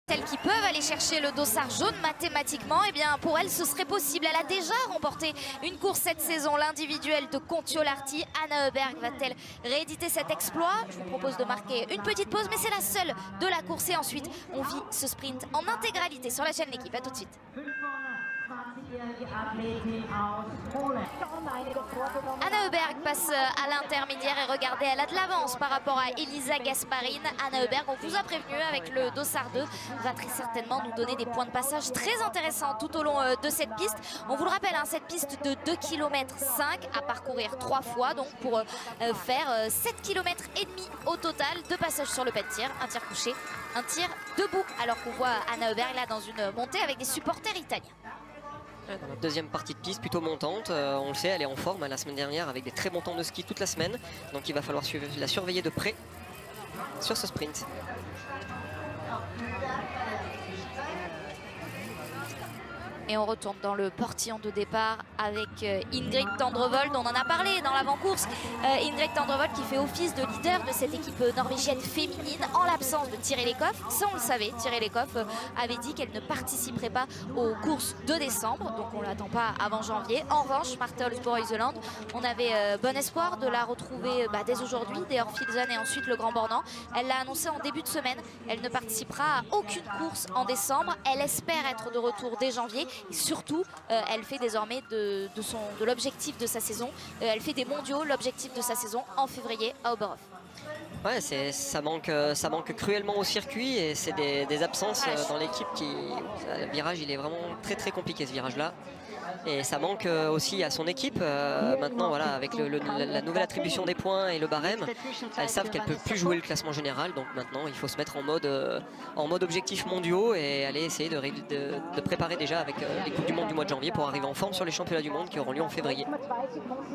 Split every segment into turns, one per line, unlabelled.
Celles qui peuvent aller chercher le dossard jaune mathématiquement, eh bien pour elle ce serait possible. Elle a déjà remporté une course cette saison, l'individuelle de Kontiolahti. Anna Öberg va-t-elle rééditer cet exploit? Je vous propose de marquer une petite pause, mais c'est la seule de la course. Et ensuite, on vit ce sprint en intégralité sur la chaîne L'équipe. À tout de suite. Anna Öberg passe à l'intermédiaire et regardez, elle a de l'avance par rapport à Elisa Gasparine. Anna Öberg, on vous a prévenu, avec le dossard 2, va très certainement nous donner des points de passage très intéressants tout au long de cette piste. On vous le rappelle, hein, cette piste de 2,5 km à parcourir 3 fois, donc pour faire 7,5 km au total de passage sur le pas de tir, un tir couché, un tir debout, alors qu'on voit Anna Öberg là dans une montée avec des supporters italiens.
Dans la deuxième partie de piste, plutôt montante, on le sait, elle est en forme la semaine dernière avec des très bons temps de ski toute la semaine, donc il va falloir la surveiller de près sur ce sprint.
Et on retourne dans le portillon de départ avec Ingrid Tendrevold. On en a parlé dans l'avant-course. Ingrid Tendrevold qui fait office de leader de cette équipe norvégienne féminine en l'absence de Tiré Lekhoff. Ça, on le savait. Tiré Lekhoff avait dit qu'elle ne participerait pas aux courses de décembre. Donc, on ne l'attend pas avant janvier. En revanche, Marte Olsborg-Iseland, on avait bon espoir de la retrouver dès aujourd'hui, dès Orfilsen et ensuite le Grand Bornand. Elle l'a annoncé en début de semaine. Elle ne participera à aucune course en décembre. Elle espère être de retour dès janvier. Et surtout, elle fait désormais de l'objectif de sa saison. Elle fait des mondiaux, l'objectif de sa saison en février à Oberhof.
Ouais, ça manque cruellement au circuit et c'est des absences dans l'équipe le virage, il est vraiment très très compliqué ce virage-là. Et ça manque aussi à son équipe. Maintenant, voilà, avec la nouvelle attribution des points et le barème, elles savent qu'elles ne peuvent plus jouer le classement général. Donc maintenant, il faut se mettre en mode objectifs mondiaux et aller essayer de préparer déjà avec les Coupes du Monde du mois de janvier pour arriver en forme sur les championnats du monde qui auront lieu en février.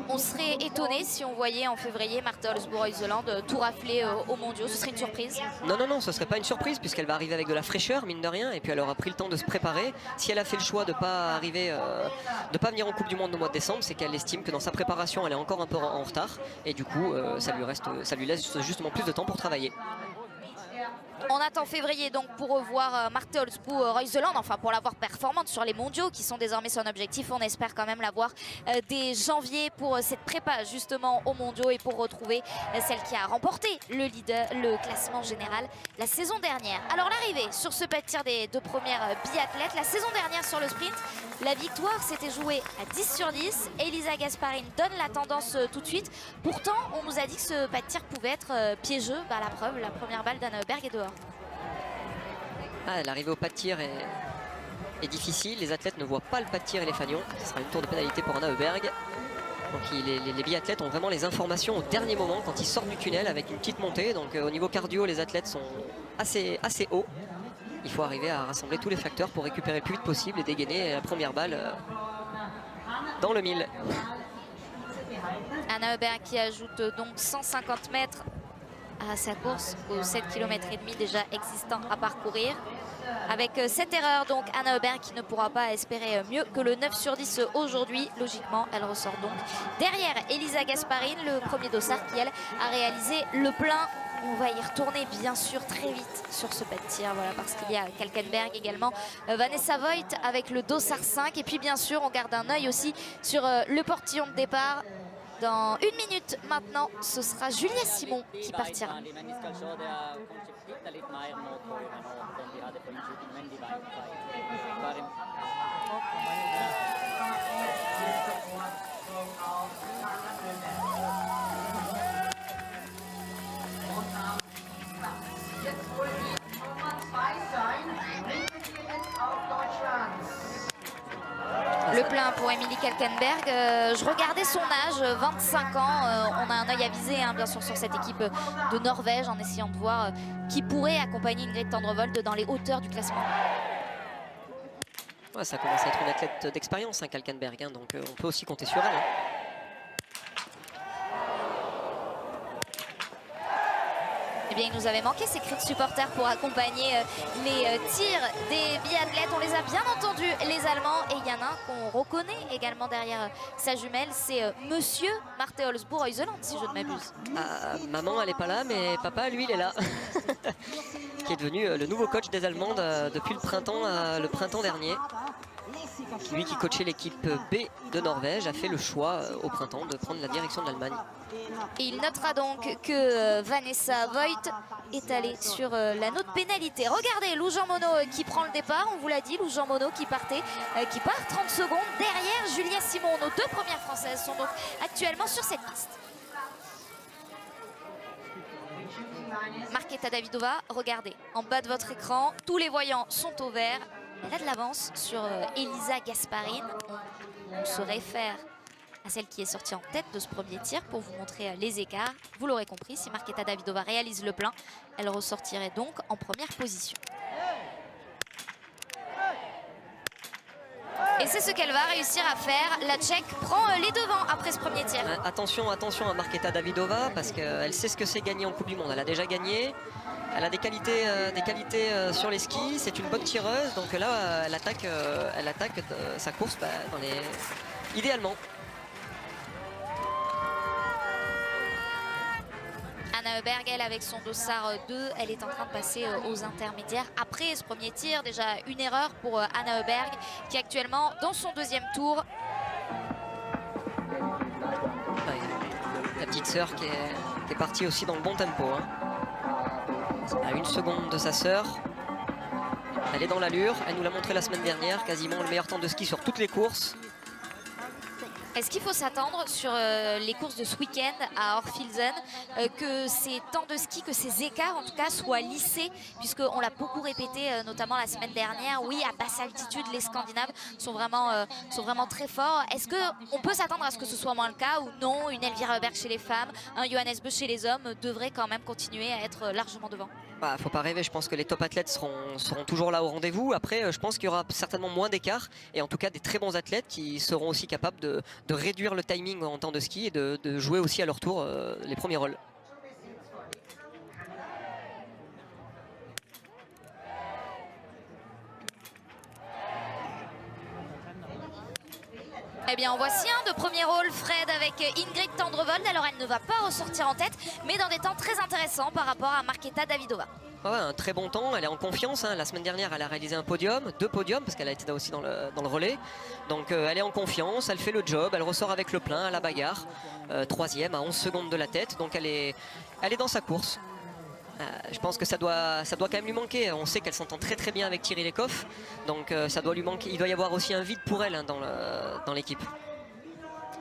On serait étonné si on voyait en février Marte Olsborg-Iseland tout rafler aux mondiaux. Ce serait une surprise?
Non, ce ne serait pas une surprise puisqu'elle va arriver avec de la fraîcheur, mine de rien, et puis elle aura pris le temps de se préparer. Si elle a fait le choix de ne pas arriver, de ne pas venir en Coupe du Monde au mois de décembre, c'est qu'elle estime que dans sa préparation elle est encore un peu en retard et du coup ça lui laisse justement plus de temps pour travailler.
On attend février donc pour revoir Marte Olsborg-Iseland, enfin pour la voir performante sur les mondiaux qui sont désormais son objectif. On espère quand même la voir dès janvier pour cette prépa justement aux mondiaux et pour retrouver celle qui a remporté le classement général la saison dernière. Alors l'arrivée sur ce pas de tir des deux premières biathlètes, la saison dernière sur le sprint, la victoire s'était jouée à 10 sur 10. Elisa Gasparine donne la tendance tout de suite. Pourtant, on nous a dit que ce pas de tir pouvait être piégeux. La preuve, la première balle d'Anna Öberg est dehors.
L'arrivée au pas de tir est difficile. Les athlètes ne voient pas le pas de tir et les fanions. Ce sera une tour de pénalité pour Anna Öberg. Donc les biathlètes ont vraiment les informations au dernier moment quand ils sortent du tunnel avec une petite montée. Donc au niveau cardio, les athlètes sont assez hauts. Il faut arriver à rassembler tous les facteurs pour récupérer le plus vite possible et dégainer la première balle dans le mille.
Anna Öberg qui ajoute donc 150 mètres à sa course aux 7,5 km déjà existants à parcourir. Avec cette erreur, donc Anna Öberg qui ne pourra pas espérer mieux que le 9 sur 10 aujourd'hui. Logiquement, elle ressort donc derrière Elisa Gasparine, le premier dossard qui, elle, a réalisé le plein. On va y retourner bien sûr très vite sur ce pas de tir, voilà, parce qu'il y a Kalkenberg également, Vanessa Voigt avec le dossard 5. Et puis bien sûr, on garde un œil aussi sur le portillon de départ. Dans 1 minute maintenant, ce sera Julia Simon qui partira. Le plein pour Émilie Kalkenberg. Je regardais son âge, 25 ans. On a un œil avisé, hein, bien sûr, sur cette équipe de Norvège, en essayant de voir qui pourrait accompagner Ingrid Tendrevold dans les hauteurs du classement.
Ouais, ça commence à être une athlète d'expérience, hein, Kalkenberg, hein, donc on peut aussi compter sur elle. Hein.
Eh bien, il nous avait manqué ces cris de supporters pour accompagner les tirs des biathlètes. On les a bien entendus, les Allemands. Et il y en a un qu'on reconnaît également derrière sa jumelle, c'est Monsieur Marte Holzbourg-Heuseland, si je ne m'abuse.
Maman, elle n'est pas là, mais papa, lui, il est là. Qui est devenu le nouveau coach des Allemandes depuis le printemps dernier. Lui qui coachait l'équipe B de Norvège a fait le choix au printemps de prendre la direction de l'Allemagne.
Et il notera donc que Vanessa Voigt est allée sur la note pénalité. Regardez Lou Jean Monod qui prend le départ, on vous l'a dit, Lou Jean Monod qui part 30 secondes derrière Julia Simon. Nos deux premières françaises sont donc actuellement sur cette piste. Markéta Davidová, regardez, en bas de votre écran, tous les voyants sont au vert. Elle a de l'avance sur Elisa Gasparin. On se réfère à celle qui est sortie en tête de ce premier tir pour vous montrer les écarts. Vous l'aurez compris, si Markéta Davidová réalise le plein, elle ressortirait donc en première position. Et c'est ce qu'elle va réussir à faire. La Tchèque prend les devants après ce premier tir.
Attention à Markéta Davidová parce qu'elle sait ce que c'est gagner en Coupe du Monde. Elle a déjà gagné. Elle a des qualités sur les skis. C'est une bonne tireuse. Donc là, elle attaque sa course idéalement.
Anna Heuberg, elle, avec son dossard 2, elle est en train de passer aux intermédiaires. Après ce premier tir, déjà une erreur pour Anna Heuberg, qui est actuellement dans son deuxième tour.
La petite sœur qui est partie aussi dans le bon tempo. À 1 seconde de sa sœur. Elle est dans l'allure. Elle nous l'a montré la semaine dernière, quasiment le meilleur temps de ski sur toutes les courses.
Est-ce qu'il faut s'attendre sur les courses de ce week-end à Orfilsen que ces temps de ski, que ces écarts en tout cas soient lissés, puisqu'on l'a beaucoup répété notamment la semaine dernière, oui, à basse altitude, les Scandinaves sont vraiment très forts. Est-ce qu'on peut s'attendre à ce que ce soit moins le cas ou non? Une Elvira Heuberg chez les femmes, un Johannes Bö chez les hommes devrait quand même continuer à être largement devant.
Faut pas rêver, je pense que les top athlètes seront toujours là au rendez-vous. Après, je pense qu'il y aura certainement moins d'écart et en tout cas des très bons athlètes qui seront aussi capables de réduire le timing en temps de ski et de jouer aussi à leur tour les premiers rôles.
Eh bien, en voici un de premier rôle, Fred, avec Ingrid Tendrevold. Alors, elle ne va pas ressortir en tête, mais dans des temps très intéressants par rapport à Markéta Davidová.
Ouais, un très bon temps, elle est en confiance. La semaine dernière, elle a réalisé un podium, 2 podiums, parce qu'elle a été là aussi dans le relais. Donc, elle est en confiance, elle fait le job, elle ressort avec le plein à la bagarre. 3e à 11 secondes de la tête, donc elle est dans sa course. Je pense que ça doit quand même lui manquer. On sait qu'elle s'entend très très bien avec Thierry Lecoff, donc ça doit lui manquer. Il doit y avoir aussi un vide pour elle dans l'équipe.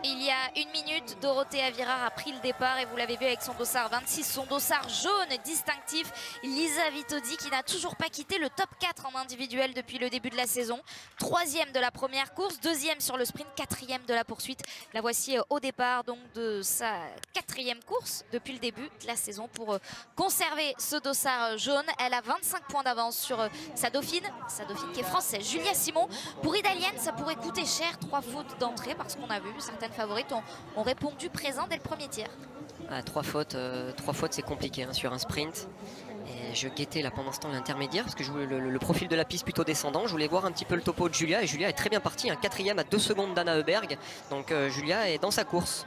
Il y a 1 minute, Dorothée Avirard a pris le départ et vous l'avez vu avec son dossard 26, son dossard jaune distinctif. Lisa Vitodi qui n'a toujours pas quitté le top 4 en individuel depuis le début de la saison. 3e de la première course, 2e sur le sprint, 4e de la poursuite. La voici au départ donc de sa 4e course depuis le début de la saison pour conserver ce dossard jaune. Elle a 25 points d'avance sur sa dauphine qui est française, Julia Simon. Pour Idalienne, ça pourrait coûter cher, 3 fautes d'entrée parce qu'on a vu certaines favorites ont répondu présent dès le premier tir.
3 fautes c'est compliqué sur un sprint. Et je guettais là pendant ce temps l'intermédiaire parce que je voulais le profil de la piste plutôt descendant. Je voulais voir un petit peu le topo de Julia et Julia est très bien partie. 4e à 2 secondes d'Anna Heuberg. Donc Julia est dans sa course.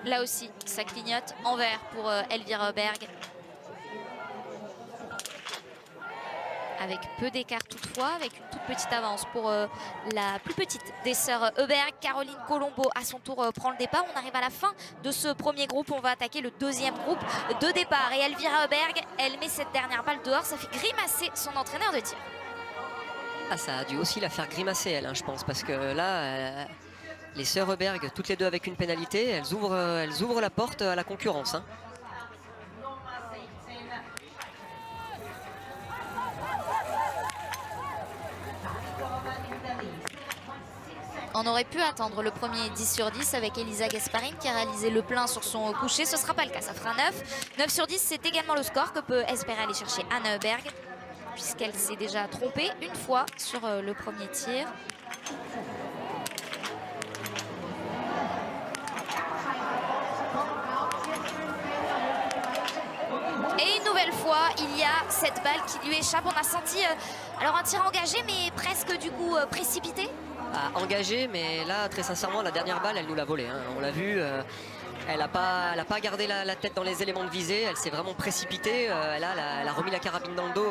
Là aussi, ça clignote en vert pour Elvira Heuberg. Avec peu d'écart toutefois, avec une toute petite avance pour la plus petite des sœurs Heuberg. Caroline Colombo à son tour prend le départ. On arrive à la fin de ce premier groupe. On va attaquer le deuxième groupe de départ. Et Elvira Heuberg, elle met cette dernière balle dehors. Ça fait grimacer son entraîneur de tir.
Ça a dû aussi la faire grimacer elle, je pense, parce que là, les sœurs Heuberg, toutes les deux avec une pénalité, elles ouvrent la porte à la concurrence.
On aurait pu attendre le premier 10 sur 10 avec Elisa Gasparin qui a réalisé le plein sur son coucher. Ce ne sera pas le cas, ça fera 9. 9 sur 10, c'est également le score que peut espérer aller chercher Anna Heuberg, puisqu'elle s'est déjà trompée une fois sur le premier tir. cette balle qui lui échappe. On a senti alors un tir engagé mais presque du coup précipité.
Engagé, mais là très sincèrement la dernière balle elle nous l'a volée, hein. On l'a vu, elle n'a pas gardé la tête dans les éléments de visée, elle s'est vraiment précipitée, elle a remis la carabine dans le dos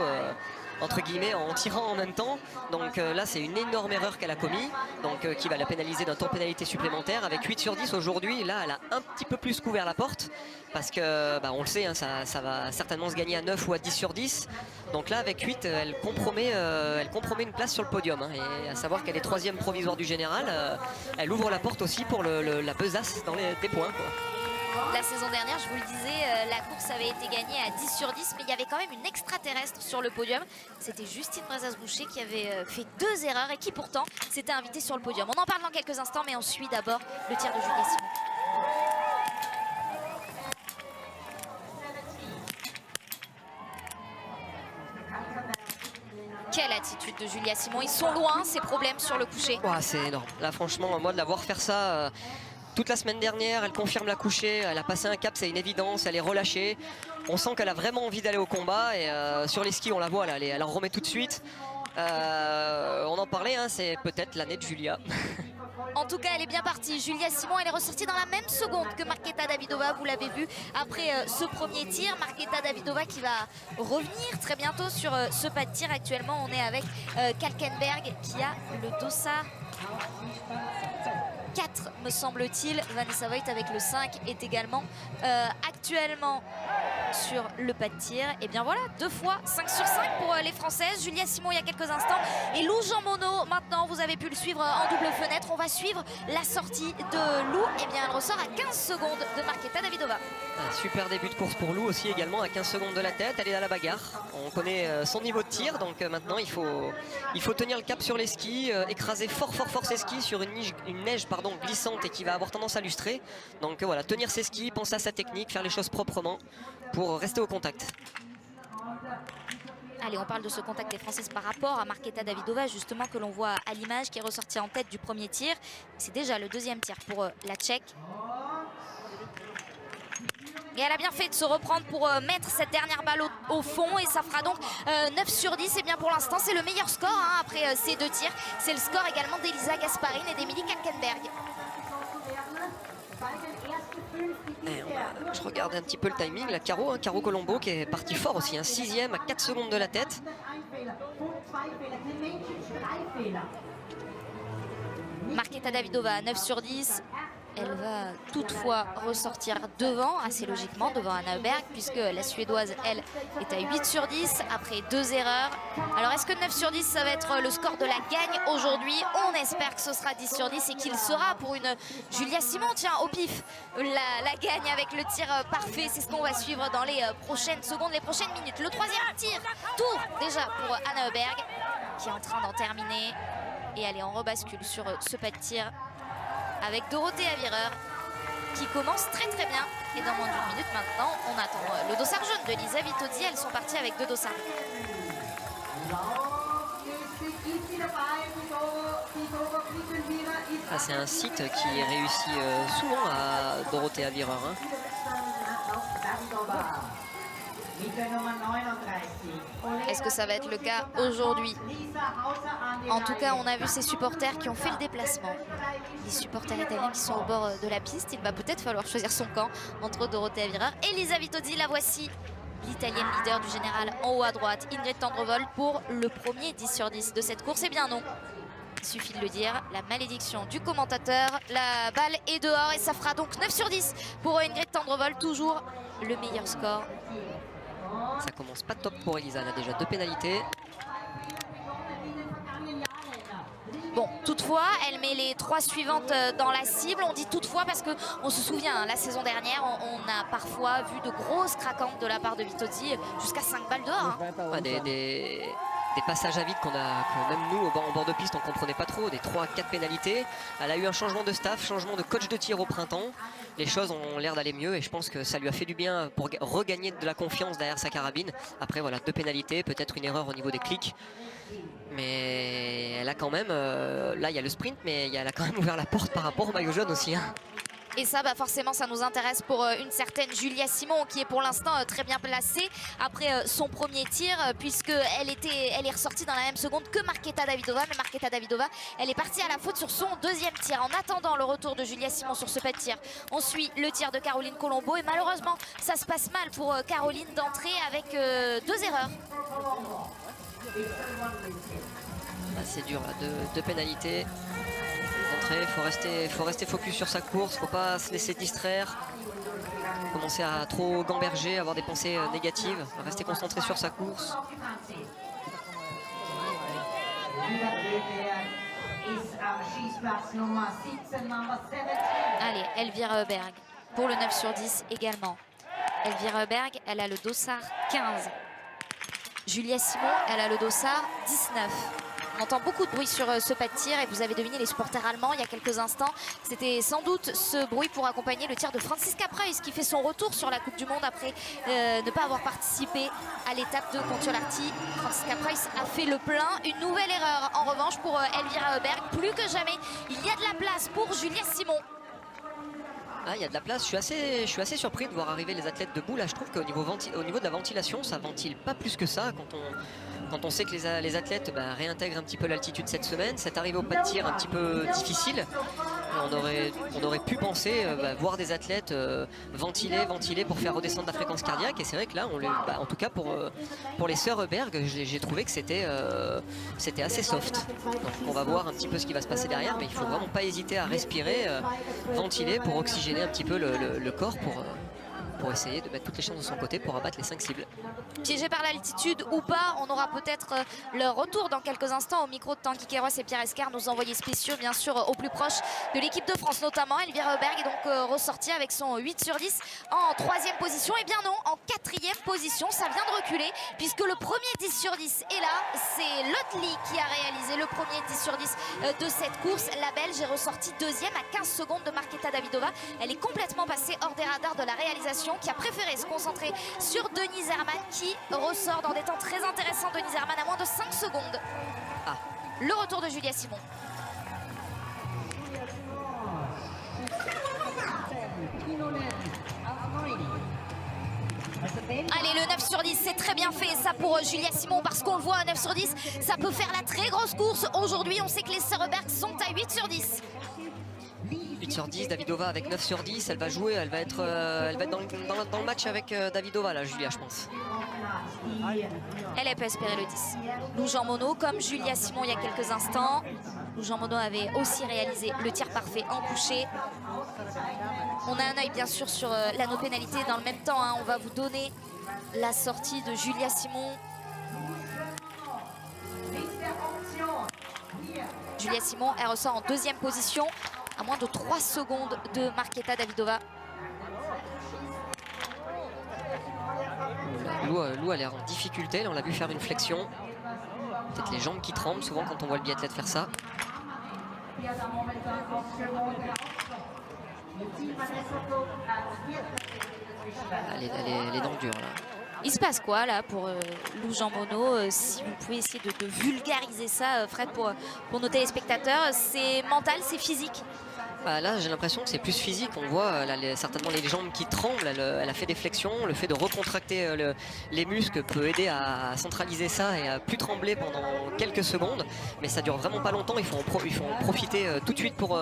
entre guillemets en tirant en même temps. Donc là c'est une énorme erreur qu'elle a commis, donc qui va la pénaliser d'un temps de pénalité supplémentaire. Avec 8 sur 10 aujourd'hui, là elle a un petit peu plus couvert la porte parce que on le sait, hein, ça va certainement se gagner à 9 ou à 10 sur 10. Donc là avec 8 elle compromet une place sur le podium, hein, et à savoir qu'elle est 3e provisoire du général, elle ouvre la porte aussi pour la besace dans des points, quoi.
La saison dernière, je vous le disais, la course avait été gagnée à 10 sur 10, mais il y avait quand même une extraterrestre sur le podium. C'était Justine Brezas-Boucher qui avait fait 2 erreurs et qui pourtant s'était invitée sur le podium. On en parle dans quelques instants, mais on suit d'abord le tir de Julia Simon. Quelle attitude de Julia Simon. Ils sont loin, ces problèmes sur le coucher.
Ouais, c'est énorme. Là franchement, moi de la voir faire ça... toute la semaine dernière, elle confirme la couchée, elle a passé un cap, c'est une évidence, elle est relâchée. On sent qu'elle a vraiment envie d'aller au combat et sur les skis, on la voit, là, elle en remet tout de suite. On en parlait, hein, c'est peut-être l'année de Julia.
En tout cas, elle est bien partie. Julia Simon, elle est ressortie dans la même seconde que Markéta Davidová. Vous l'avez vu après ce premier tir. Markéta Davidová qui va revenir très bientôt sur ce pas de tir. Actuellement, on est avec Kalkenberg qui a le dossard 4, me semble-t-il. Vanessa Voigt avec le 5 est également actuellement sur le pas de tir. Et bien voilà, 2 fois 5 sur 5 pour les Françaises. Julia Simon il y a quelques instants et Lou Jean Monod maintenant, vous avez pu le suivre en double fenêtre. On va suivre la sortie de Lou. Et bien elle ressort à 15 secondes de Markéta Davidová.
Un super début de course pour Lou aussi également, à 15 secondes de la tête. Elle est à la bagarre, on connaît son niveau de tir, donc maintenant il faut tenir le cap sur les skis, écraser fort ses skis sur une neige glissante et qui va avoir tendance à lustrer. Donc voilà, tenir ses skis, penser à sa technique, faire les choses proprement pour rester au contact.
Allez, on parle de ce contact des Françaises par rapport à Markéta Davidová, justement, que l'on voit à l'image, qui est ressortie en tête du premier tir. C'est déjà le deuxième tir pour la Tchèque. Et elle a bien fait de se reprendre pour mettre cette dernière balle au fond. Et ça fera donc 9 sur 10. Et bien pour l'instant, c'est le meilleur score hein, après ces 2 tirs. C'est le score également d'Elisa Gasparine et d'Emilie Kalkenberg.
Je regardais un petit peu le timing. La Caro Colombo qui est partie fort aussi. 6e à 4 secondes de la tête.
Markéta Davidová, 9 sur 10. Elle va toutefois ressortir devant, assez logiquement, devant Anna Öberg, puisque la Suédoise, elle, est à 8 sur 10 après 2 erreurs. Alors, est-ce que 9 sur 10, ça va être le score de la gagne aujourd'hui? On espère que ce sera 10 sur 10 et qu'il sera pour une Julia Simon, tiens, au pif, la gagne avec le tir parfait. C'est ce qu'on va suivre dans les prochaines secondes, les prochaines minutes. Le 3e tir, tour déjà pour Anna Öberg, qui est en train d'en terminer. Et allez, on rebascule sur ce pas de tir avec Dorothée Avireur qui commence très bien. Et dans moins d'1 minute maintenant, on attend le dossard jaune de Lisa Vitozzi. Elles sont parties avec 2 dossards.
Ah, c'est un site qui réussit souvent à Dorothée Avireur. Hein.
Est-ce que ça va être le cas aujourd'hui? En tout cas, on a vu ces supporters qui ont fait le déplacement. Les supporters italiens qui sont au bord de la piste. Il va peut-être falloir choisir son camp entre Dorothée Avireur et Lisa Vitozzi. La voici, l'italienne leader du général en haut à droite, Ingrid Tendrevol, pour le premier 10 sur 10 de cette course. Eh bien non, il suffit de le dire, la malédiction du commentateur. La balle est dehors et ça fera donc 9 sur 10 pour Ingrid Tendrevol, toujours le meilleur score.
Ça commence pas top pour Elisa, elle a déjà 2 pénalités.
Bon, toutefois, elle met les 3 suivantes dans la cible. On dit toutefois parce qu'on se souvient, hein, la saison dernière, on a parfois vu de grosses craquantes de la part de Vitozzi, jusqu'à 5 balles dehors. Hein.
Ouais, des passages à vide que même nous, en bord de piste, on ne comprenait pas trop. Des 3 à 4 pénalités. Elle a eu un changement de staff, changement de coach de tir au printemps. Les choses ont l'air d'aller mieux et je pense que ça lui a fait du bien pour regagner de la confiance derrière sa carabine. Après, voilà, 2 pénalités, peut-être une erreur au niveau des clics. Mais elle a quand même, là il y a le sprint, mais elle a quand même ouvert la porte par rapport au maillot jaune aussi. Hein.
Et ça, forcément, ça nous intéresse pour une certaine Julia Simon qui est pour l'instant très bien placée après son premier tir, puisqu'elle est ressortie dans la même seconde que Marketa Davidova. Mais Marketa Davidova, elle est partie à la faute sur son deuxième tir. En attendant le retour de Julia Simon sur ce pas de tir, on suit le tir de Caroline Colombo. Et malheureusement, ça se passe mal pour Caroline d'entrer avec 2 erreurs.
C'est dur, là, deux pénalités. Il faut rester focus sur sa course, faut pas se laisser distraire, commencer à trop gamberger, avoir des pensées négatives, rester concentré sur sa course.
Allez, Elvira Berg pour le 9 sur 10 également. Elvira Berg, elle a le dossard 15. Julia Simon, elle a le dossard 19. On entend beaucoup de bruit sur ce pas de tir et vous avez deviné les supporters allemands il y a quelques instants. C'était sans doute ce bruit pour accompagner le tir de Franziska Preiss qui fait son retour sur la Coupe du Monde après ne pas avoir participé à l'étape de Kontiolahti. Franziska Preiss a fait le plein. Une nouvelle erreur en revanche pour Elvira Berg. Plus que jamais, il y a de la place pour Julia Simon.
Ah, il y a de la place, je suis assez surpris de voir arriver les athlètes debout. Là, je trouve qu'au niveau de la ventilation, ça ventile pas plus que ça. Quand on sait que les athlètes réintègrent un petit peu l'altitude cette semaine, cette arrivée au pas de tir un petit peu difficile. On aurait pu penser voir des athlètes ventiler pour faire redescendre la fréquence cardiaque. Et c'est vrai que là, en tout cas pour les sœurs Berg, j'ai trouvé que c'était assez soft. Donc on va voir un petit peu ce qui va se passer derrière, mais il faut vraiment pas hésiter à respirer, ventiler pour oxygéner un petit peu le corps pour essayer de mettre toutes les chances de son côté pour abattre les 5 cibles.
Piégé par l'altitude ou pas, on aura peut-être leur retour dans quelques instants au micro de Tanguy Queiroz et Pierre Escar, nos envoyés spéciaux bien sûr au plus proche de l'équipe de France notamment. Elvira Berg est donc ressortie avec son 8 sur 10 en 3e position. Et bien non, en 4e position, ça vient de reculer puisque le premier 10 sur 10 est là. C'est Lotli qui a réalisé le premier 10 sur 10 de cette course. La Belge est ressortie 2e à 15 secondes de Marketa Davidova. Elle est complètement passée hors des radars de la réalisation, qui a préféré se concentrer sur Denise Herrmann qui ressort dans des temps très intéressants. Denise Herrmann à moins de 5 secondes.
Ah.
Le retour de Julia Simon. Allez, le 9 sur 10, c'est très bien fait ça pour Julia Simon parce qu'on le voit à 9 sur 10, ça peut faire la très grosse course. Aujourd'hui, on sait que les sœurs Berg sont à 8 sur 10.
8 sur 10, Davidova avec 9 sur 10, elle va jouer, elle va être dans le match avec Davidova là, Julia, je pense.
Elle peut espérer le 10. Lou Jean Monod, comme Julia Simon il y a quelques instants. Lou Jean Monod avait aussi réalisé le tir parfait en couché. On a un œil bien sûr sur l'anneau pénalité. Dans le même temps, on va vous donner la sortie de Julia Simon. Julia Simon, elle ressort en 2e position, à moins de 3 secondes de Marketa Davidova.
Lou a l'air en difficulté, là, on l'a vu faire une flexion. Peut-être les jambes qui tremblent souvent quand on voit le biathlète faire ça. Elle est dans le dur là.
Il se passe quoi là pour Lou Jean Monod? Si vous pouvez essayer de vulgariser ça, Fred, pour nos téléspectateurs, c'est mental, c'est physique?
Là, j'ai l'impression que c'est plus physique. On voit certainement les jambes qui tremblent. Elle a fait des flexions. Le fait de recontracter les muscles peut aider à centraliser ça et à plus trembler pendant quelques secondes. Mais ça dure vraiment pas longtemps. Il faut en profiter tout de suite pour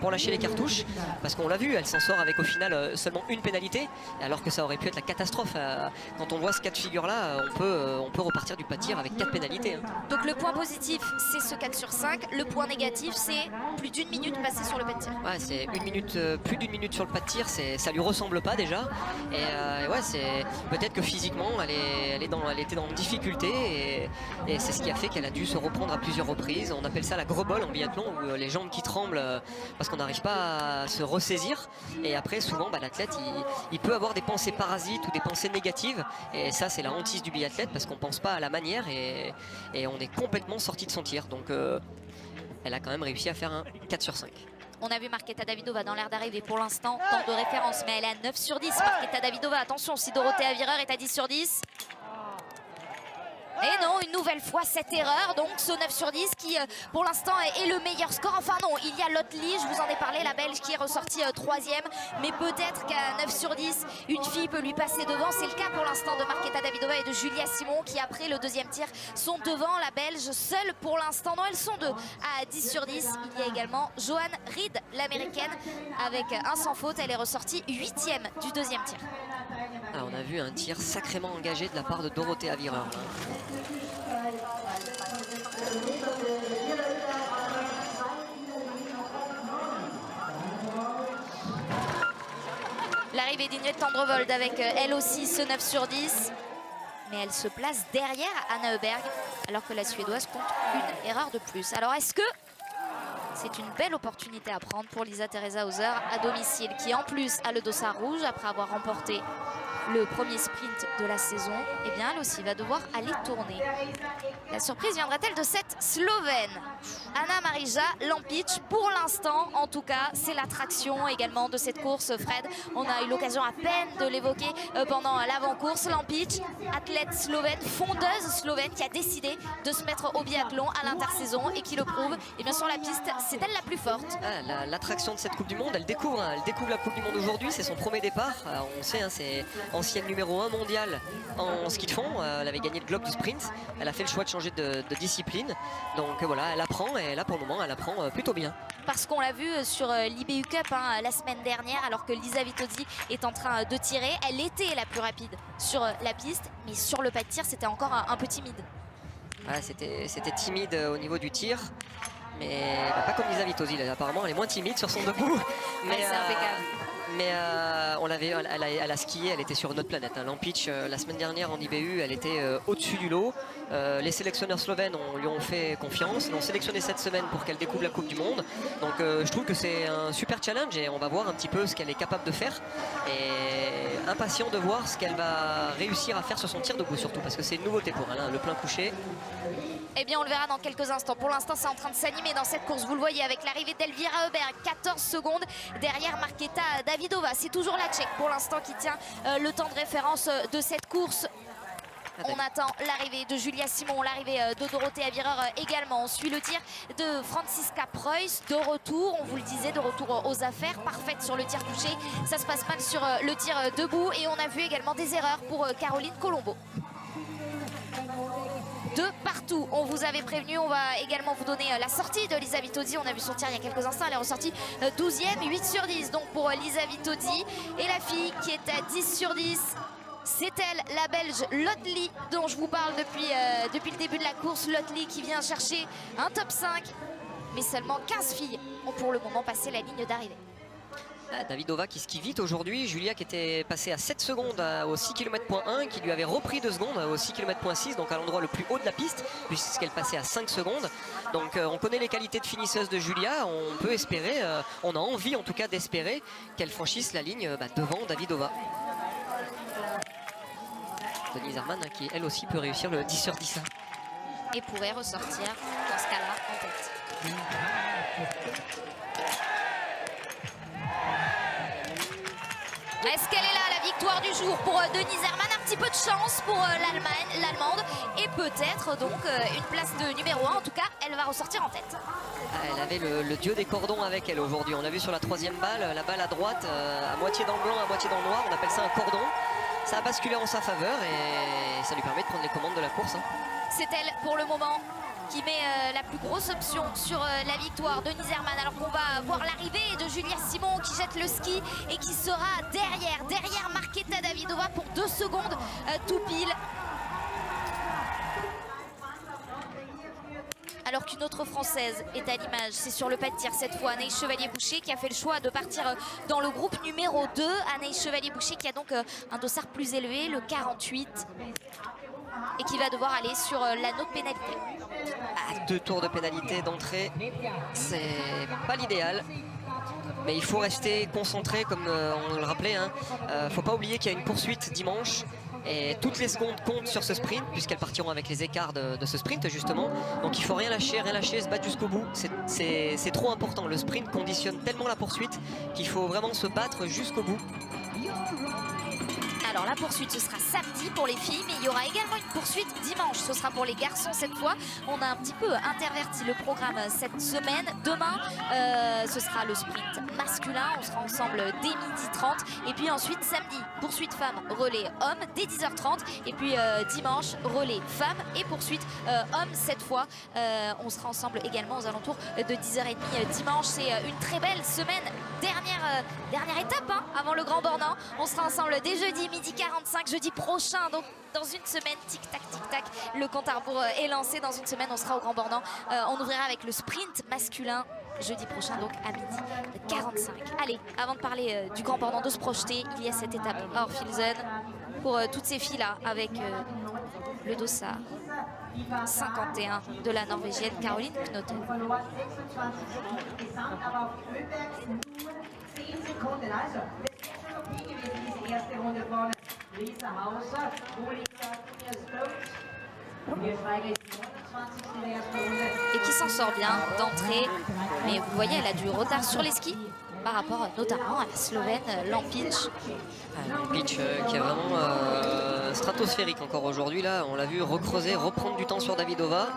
lâcher les cartouches. Parce qu'on l'a vu, elle s'en sort avec au final seulement une pénalité. Alors que ça aurait pu être la catastrophe. Quand on voit ce cas de figure-là, on peut repartir du pas de tir avec 4 pénalités.
Donc le point positif, c'est ce 4 sur 5. Le point négatif, c'est plus d'1 minute passée sur le pas de tir.
Ouais, c'est plus d'une minute sur le pas de tir, ça lui ressemble pas déjà. Et ouais, c'est peut-être que physiquement, elle était dans une difficulté et c'est ce qui a fait qu'elle a dû se reprendre à plusieurs reprises. On appelle ça la grebole en biathlon, où les jambes qui tremblent parce qu'on n'arrive pas à se ressaisir. Et après, souvent, l'athlète, il peut avoir des pensées parasites ou des pensées négatives. Et ça, c'est la hantise du biathlète parce qu'on pense pas à la manière et on est complètement sorti de son tir. Donc, elle a quand même réussi à faire un 4 sur 5.
On a vu Marketa Davidova dans l'air d'arriver pour l'instant, temps de référence, mais elle est à 9 sur 10. Marketa Davidova, attention, si Dorothea Virer est à 10 sur 10. Et non, une nouvelle fois cette erreur, donc ce 9 sur 10 qui pour l'instant est le meilleur score. Enfin non, il y a Lotli, je vous en ai parlé, la Belge qui est ressortie 3e, mais peut-être qu'à 9 sur 10, une fille peut lui passer devant. C'est le cas pour l'instant de Marketa Davidova et de Julia Simon qui après le deuxième tir sont devant la Belge seule pour l'instant. Non, elles sont deux à 10 sur 10. Il y a également Joanne Reed, l'américaine, avec un sans faute. Elle est ressortie 8e du deuxième tir.
Alors, on a vu un tir sacrément engagé de la part de Dorothée Avireur.
L'arrivée d'Ingrid Tendrevold avec elle aussi ce 9 sur 10. Mais elle se place derrière Anna Öberg alors que la Suédoise compte une erreur de plus. Alors est-ce que c'est une belle opportunité à prendre pour Lisa Teresa Hauser à domicile qui en plus a le dossard rouge après avoir remporté le premier sprint de la saison? Eh bien elle aussi va devoir aller tourner. La surprise viendra-t-elle de cette Slovène Anna Marija Lampic? Pour l'instant, en tout cas, c'est l'attraction également de cette course. Fred, on a eu l'occasion à peine de l'évoquer pendant l'avant-course. Lampic, athlète slovène, fondeuse slovène qui a décidé de se mettre au biathlon à l'intersaison et qui le prouve. Et bien sur la piste, c'est elle la plus forte.
L'attraction de cette Coupe du Monde, elle découvre la Coupe du Monde aujourd'hui. C'est son premier départ. On sait, c'est ancienne numéro 1 mondiale en ski de fond. Elle avait gagné le globe du sprint. Elle a fait le choix de changer de discipline. Donc voilà, elle apprend et là pour le moment, elle apprend plutôt bien.
Parce qu'on l'a vu sur l'IBU Cup la semaine dernière, alors que Lisa Vitozzi est en train de tirer. Elle était la plus rapide sur la piste, mais sur le pas de tir, c'était encore un peu timide.
Ouais, c'était timide au niveau du tir. Mais pas comme Lisa Vitozzi, apparemment elle est moins timide sur son debout. Mais
c'est impeccable.
Mais elle a skié, elle était sur une autre planète. Lampic, la semaine dernière en IBU, elle était au-dessus du lot. Les sélectionneurs slovènes lui ont fait confiance, l'ont sélectionné cette semaine pour qu'elle découvre la Coupe du Monde. Donc je trouve que c'est un super challenge et on va voir un petit peu ce qu'elle est capable de faire. Et impatient de voir ce qu'elle va réussir à faire sur son tir debout surtout, parce que c'est une nouveauté pour elle, le plein couché.
Eh bien, on le verra dans quelques instants. Pour l'instant, c'est en train de s'animer dans cette course. Vous le voyez avec l'arrivée d'Elvira Öberg, 14 secondes derrière Marketa Davidova. C'est toujours la Tchèque pour l'instant qui tient le temps de référence de cette course. On attend l'arrivée de Julia Simon, l'arrivée de Dorothée Avireur également. On suit le tir de Franziska Preuss de retour. On vous le disait, de retour aux affaires. Parfaite sur le tir couché. Ça se passe mal sur le tir debout. Et on a vu également des erreurs pour Caroline Colombo. De partout, on vous avait prévenu, on va également vous donner la sortie de Lisa Vitozzi. On a vu son tir il y a quelques instants, elle est ressortie 12e, 8 sur 10 donc pour Lisa Vitozzi. Et la fille qui est à 10 sur 10, c'est elle, la Belge Lotli, dont je vous parle depuis le début de la course. Lotli qui vient chercher un top 5, mais seulement 15 filles ont pour le moment passé la ligne d'arrivée.
Davidova qui skie vite aujourd'hui, Julia qui était passée à 7 secondes au 6 km.1, qui lui avait repris 2 secondes au 6 km.6, donc à l'endroit le plus haut de la piste, puisqu'elle passait à 5 secondes. Donc on connaît les qualités de finisseuse de Julia, on peut espérer, on a envie en tout cas d'espérer qu'elle franchisse la ligne devant Davidova. Denise Herrmann qui elle aussi peut réussir le 10 sur 10.
Et pourrait ressortir dans ce cas-là en tête. Est-ce qu'elle est là, la victoire du jour pour Denise Herrmann? Un petit peu de chance pour l'Allemande et peut-être donc une place de numéro 1. En tout cas, elle va ressortir en tête.
Elle avait le dieu des cordons avec elle aujourd'hui. On a vu sur la 3e balle, la balle à droite, à moitié dans le blanc, à moitié dans le noir. On appelle ça un cordon. Ça a basculé en sa faveur et ça lui permet de prendre les commandes de la course.
C'est elle pour le moment qui met la plus grosse option sur la victoire de Denise Herrmann, alors qu'on va voir l'arrivée de Julia Simon qui jette le ski et qui sera derrière Marketa Davidova pour 2 secondes tout pile. Alors qu'une autre Française est à l'image, c'est sur le pas de tir cette fois, Anaïs Chevalier-Boucher qui a fait le choix de partir dans le groupe numéro 2. Anaïs Chevalier-Boucher qui a donc un dossard plus élevé, le 48, et qui va devoir aller sur l'anneau de pénalité.
2 tours de pénalité d'entrée, c'est pas l'idéal. Mais il faut rester concentré comme on le rappelait. Faut pas oublier qu'il y a une poursuite dimanche. Et toutes les secondes comptent sur ce sprint, puisqu'elles partiront avec les écarts de ce sprint justement. Donc il faut rien lâcher, se battre jusqu'au bout. C'est trop important. Le sprint conditionne tellement la poursuite qu'il faut vraiment se battre jusqu'au bout.
Alors la poursuite, ce sera samedi pour les filles, mais il y aura également une poursuite dimanche. Ce sera pour les garçons cette fois. On a un petit peu interverti le programme cette semaine. Demain, ce sera le sprint masculin. On sera ensemble dès 12h30. Et puis ensuite, samedi, poursuite femmes, relais hommes dès 10h30. Et puis dimanche, relais femmes et poursuite hommes cette fois. On sera ensemble également aux alentours de 10h30 dimanche. C'est une très belle semaine. Dernière étape hein, avant le Grand Bornand. On sera ensemble dès jeudi, 12h45, jeudi prochain. Donc dans une semaine, tic-tac, tic-tac, le compte à rebours est lancé. Dans une semaine, on sera au Grand Bornand. On ouvrira avec le sprint masculin jeudi prochain, donc à 12h45. Allez, avant de parler du Grand Bornand, de se projeter, il y a cette étape hors Filzen pour toutes ces filles-là avec le dossard 51 de la Norvégienne Caroline Knotten. Et qui s'en sort bien d'entrée, mais vous voyez elle a du retard sur les skis par rapport notamment à la Slovène Lampic.
Lampic qui est vraiment stratosphérique encore aujourd'hui. Là, on l'a vu recreuser, reprendre du temps sur Davidova.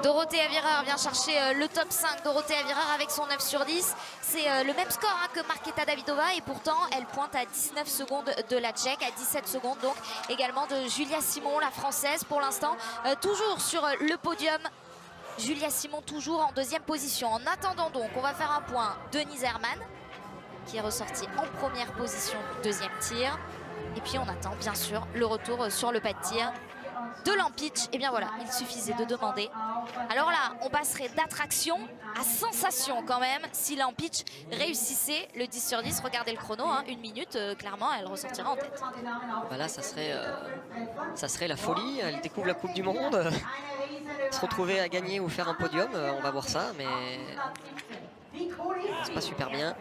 Dorothée Avireur vient chercher le top 5. Dorothée Avireur avec son 9 sur 10. C'est le même score hein, que Markéta Davidova et pourtant elle pointe à 19 secondes de la Tchèque, à 17 secondes donc également de Julia Simon, la Française pour l'instant. Toujours sur le podium. Julia Simon toujours en deuxième position. En attendant donc, on va faire un point. Denise Herrmann qui est ressortie en première position du deuxième tir. Et puis on attend bien sûr le retour sur le pas de tir de Lampic. Et bien voilà, il suffisait de demander. Alors là, on passerait d'attraction à sensation quand même si Lampic réussissait le 10 sur 10. Regardez le chrono, hein, 1 minute, clairement elle ressortira en tête.
Voilà, ça serait la folie. Elle découvre la Coupe du Monde. Se retrouver à gagner ou faire un podium, on va voir ça, mais c'est pas super bien.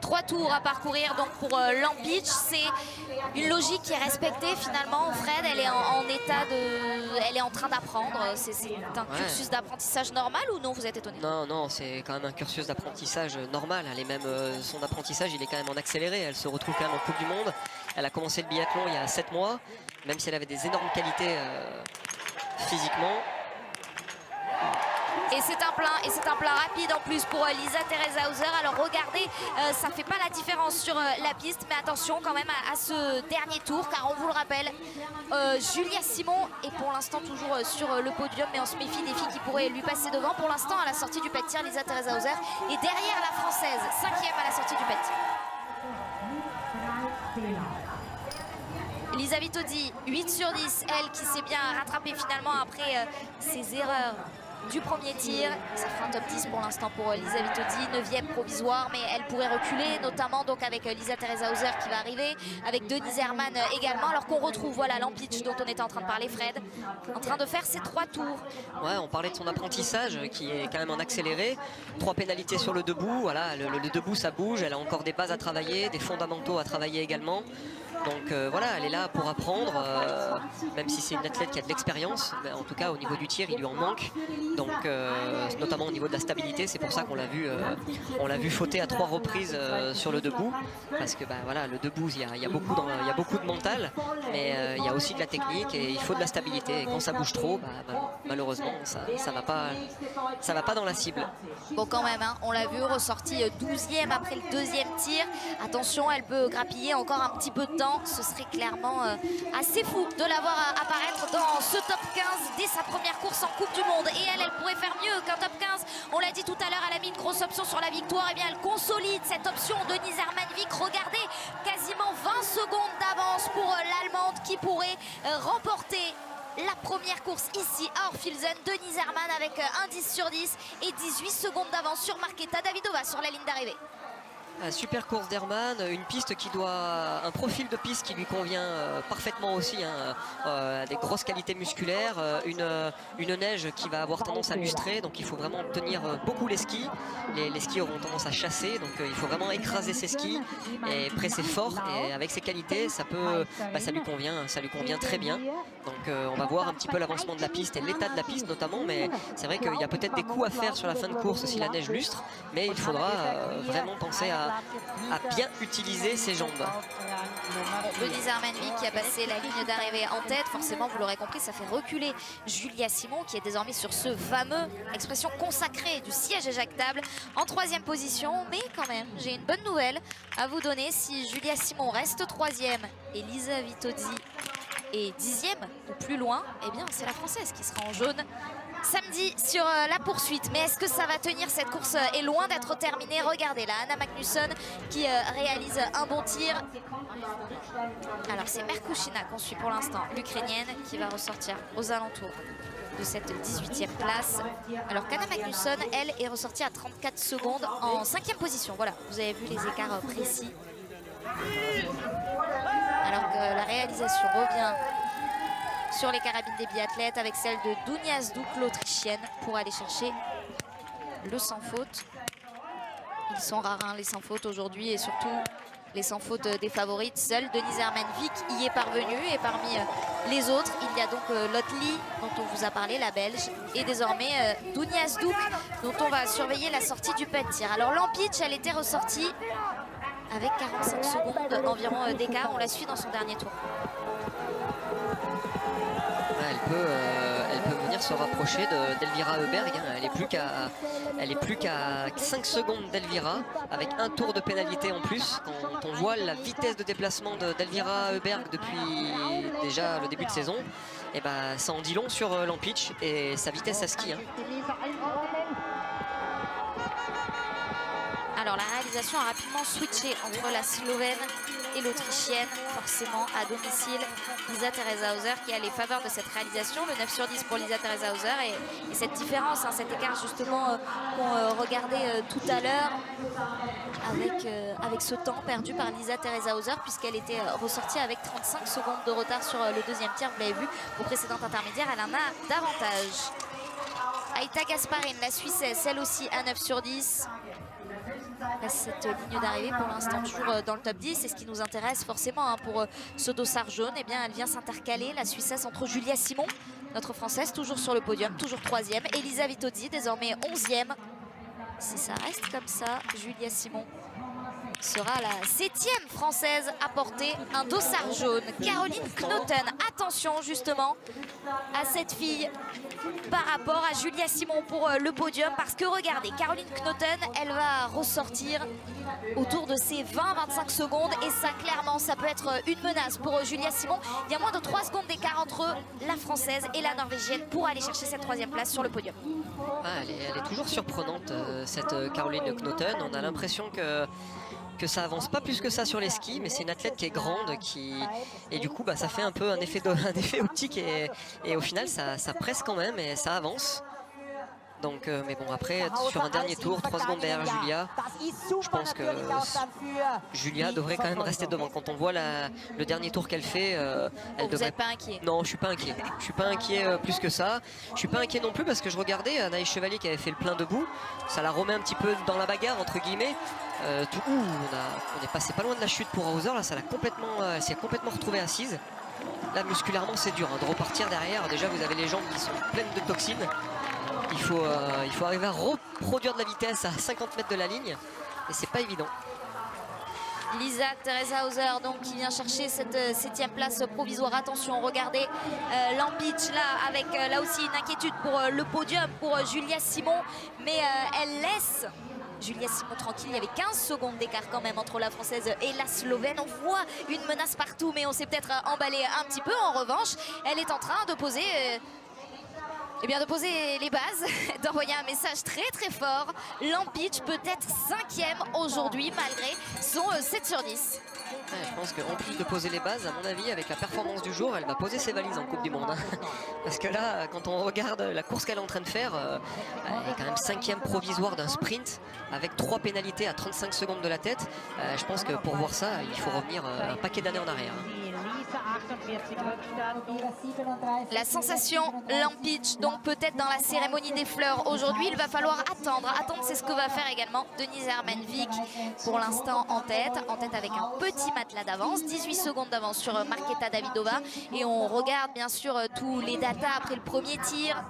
Trois tours à parcourir donc pour Lampic. C'est une logique qui est respectée finalement. Fred, elle est en état de... Elle est en train d'apprendre. C'est un cursus d'apprentissage normal ou non? Vous êtes étonné?
Non, non, c'est quand même un cursus d'apprentissage normal. Elle est même, son apprentissage, il est quand même en accéléré. Elle se retrouve quand même en Coupe du Monde. Elle a commencé le biathlon il y a 7 mois. Même si elle avait des énormes qualités physiquement.
Et c'est un plein rapide en plus pour Lisa Theresa Hauser. Alors regardez, ça ne fait pas la différence sur la piste, mais attention quand même à ce dernier tour, car on vous le rappelle, Julia Simon est pour l'instant toujours sur le podium, mais on se méfie des filles qui pourraient lui passer devant. Pour l'instant, à la sortie du pas de tir, Lisa Theresa Hauser est derrière la Française, 5e à la sortie du pas de tir. Lisa Vitodi, 8 sur 10, elle qui s'est bien rattrapée finalement après ses erreurs du premier tir. Ça fait un top 10 pour l'instant pour Lisa Vitodi, 9e provisoire, mais elle pourrait reculer, notamment donc avec Lisa Theresa Hauser qui va arriver, avec Denise Herrmann également, alors qu'on retrouve voilà Lampic dont on était en train de parler, Fred, en train de faire ses 3 tours.
Ouais, on parlait de son apprentissage qui est quand même en accéléré. 3 pénalités sur le debout, voilà, le debout ça bouge, elle a encore des bases à travailler, des fondamentaux à travailler également. Donc voilà, elle est là pour apprendre, même si c'est une athlète qui a de l'expérience, mais en tout cas au niveau du tir il lui en manque. Donc notamment au niveau de la stabilité, c'est pour ça qu'on l'a vu fauter à 3 reprises sur le debout, parce que bah, voilà, le debout il y a beaucoup de mental, mais il y a aussi de la technique et il faut de la stabilité. Et quand ça bouge trop, malheureusement ça va pas dans la cible.
Bon quand même, hein, on l'a vu ressorti 12e après le deuxième tir. Attention, elle peut grappiller encore un petit peu de temps. Ce serait clairement assez fou de la voir apparaître dans ce top 15 dès sa première course en Coupe du Monde. Et elle pourrait faire mieux qu'un top 15. On l'a dit tout à l'heure, elle a mis une grosse option sur la victoire. Et bien elle consolide cette option. Denise Herrmann-Wick, regardez, quasiment 20 secondes d'avance pour l'Allemande qui pourrait remporter la première course ici à Orfilsen. Denise Herrmann avec un 10 sur 10 et 18 secondes d'avance sur Markéta Davidova sur la ligne d'arrivée.
Super course d'Hermann, une piste qui doit, un profil de piste qui lui convient parfaitement aussi, hein, des grosses qualités musculaires, une neige qui va avoir tendance à lustrer, donc il faut vraiment tenir beaucoup les skis. Les skis auront tendance à chasser, donc il faut vraiment écraser ses skis et presser fort. Et avec ses qualités, ça lui convient très bien. Donc on va voir un petit peu l'avancement de la piste et l'état de la piste notamment, mais c'est vrai qu'il y a peut-être des coups à faire sur la fin de course si la neige lustre, mais il faudra vraiment penser à bien utiliser ses jambes.
Denise Hermann-Wick qui a passé la ligne d'arrivée en tête, forcément vous l'aurez compris, ça fait reculer Julia Simon qui est désormais sur ce fameux, expression consacrée du siège éjectable, en 3e position. Mais quand même, j'ai une bonne nouvelle à vous donner. Si Julia Simon reste 3e et Lisa Vitozzi est 10e ou plus loin, eh bien c'est la Française qui sera en jaune samedi sur la poursuite. Mais est-ce que ça va tenir? Cette course est loin d'être terminée. Regardez là, Anna Magnusson qui réalise un bon tir. Alors c'est Merkushina qu'on suit pour l'instant, l'Ukrainienne, qui va ressortir aux alentours de cette 18e place. Alors qu'Anna Magnusson, elle, est ressortie à 34 secondes en 5e position. Voilà, vous avez vu les écarts précis. Alors que la réalisation revient sur les carabines des biathlètes avec celle de Dunia Zduk, l'Autrichienne, pour aller chercher le sans faute. Ils sont rares, hein, les sans faute aujourd'hui, et surtout les sans faute des favorites. Seule Denise Hermann-Wick y est parvenue, et parmi les autres, il y a donc Lotte-Lee, dont on vous a parlé, la Belge, et désormais Dunia Zduk, dont on va surveiller la sortie du pas de tir. Alors Lampitch, elle était ressortie avec 45 secondes environ d'écart. On la suit dans son dernier tour.
Elle peut venir se rapprocher d'Elvira Heuberg, hein. Elle est plus qu'à 5 secondes d'Elvira, avec un tour de pénalité en plus. Quand on voit la vitesse de déplacement d'Elvira Heuberg depuis déjà le début de saison, et ben, ça en dit long sur Lampitch et sa vitesse à ski, hein.
Alors la réalisation a rapidement switché entre la Slovène et l'Autrichienne, forcément à domicile. Lisa Theresa-Hauser qui a les faveurs de cette réalisation, le 9 sur 10 pour Lisa Theresa-Hauser, et cette différence, hein, cet écart justement qu'on regardait tout à l'heure avec ce temps perdu par Lisa Theresa-Hauser, puisqu'elle était ressortie avec 35 secondes de retard sur le deuxième tir. Vous l'avez vu au précédent intermédiaire, elle en a davantage. Aïta Gasparine, la Suissesse, elle aussi à 9 sur 10. Cette ligne d'arrivée pour l'instant toujours dans le top 10, c'est ce qui nous intéresse forcément, hein, pour ce dossard jaune. Eh bien, elle vient s'intercaler, la Suissesse, entre Julia Simon, notre Française, toujours sur le podium, toujours 3e, et Lisa Vitozzi, désormais 11e. Si ça reste comme ça, Julia Simon sera la 7e Française à porter un dossard jaune. Caroline Knoten, attention justement à cette fille par rapport à Julia Simon pour le podium, parce que regardez, Caroline Knoten, elle va ressortir autour de ses 20-25 secondes, et ça clairement, ça peut être une menace pour Julia Simon. Il y a moins de 3 secondes d'écart entre la Française et la Norvégienne pour aller chercher cette 3e place sur le podium.
Elle est toujours surprenante, cette Caroline Knoten. On a l'impression que ça avance pas plus que ça sur les skis, mais c'est une athlète qui est grande, et du coup ça fait un peu un effet optique, et au final ça presse quand même et ça avance. Donc, mais bon, après, sur un dernier tour, 3 secondes derrière Julia, je pense que Julia devrait quand même rester devant. Quand on voit le dernier tour qu'elle fait, elle devrait...
Vous n'êtes pas inquiet?
Non, je suis pas inquiet. Je suis pas inquiet plus que ça. Je suis pas inquiet non plus parce que je regardais Anaïs Chevalier qui avait fait le plein debout. Ça la remet un petit peu dans la bagarre, entre guillemets. On est passé pas loin de la chute pour Hauser. Là, elle s'est complètement retrouvée assise. Là, musculairement, c'est dur, hein, de repartir derrière. Déjà, vous avez les jambes qui sont pleines de toxines. Il faut arriver à reproduire de la vitesse à 50 mètres de la ligne, et c'est pas évident.
Lisa Theresa-Hauser donc qui vient chercher cette 7e place provisoire. Attention, regardez Lampitch là avec là aussi une inquiétude pour le podium pour Julia Simon, mais elle laisse Julia Simon tranquille. Il y avait 15 secondes d'écart quand même entre la Française et la Slovène. On voit une menace partout, mais on s'est peut-être emballé un petit peu. En revanche, elle est en train de poser Eh bien, de poser les bases, d'envoyer un message très très fort. Lampic peut être 5e aujourd'hui malgré son 7 sur 10.
Ouais, je pense qu'en plus de poser les bases, à mon avis, avec la performance du jour, elle va poser ses valises en Coupe du Monde. Hein. Parce que là, quand on regarde la course qu'elle est en train de faire, elle est quand même 5e provisoire d'un sprint avec 3 pénalités à 35 secondes de la tête. Je pense que pour voir ça, il faut revenir un paquet d'années en arrière.
La sensation Lampic, donc peut-être dans la cérémonie des fleurs aujourd'hui, il va falloir attendre, c'est ce que va faire également Denise Hermann-Wick, pour l'instant en tête avec un petit matelas d'avance, 18 secondes d'avance sur Marketa Davidova, et on regarde bien sûr tous les datas après le premier tir,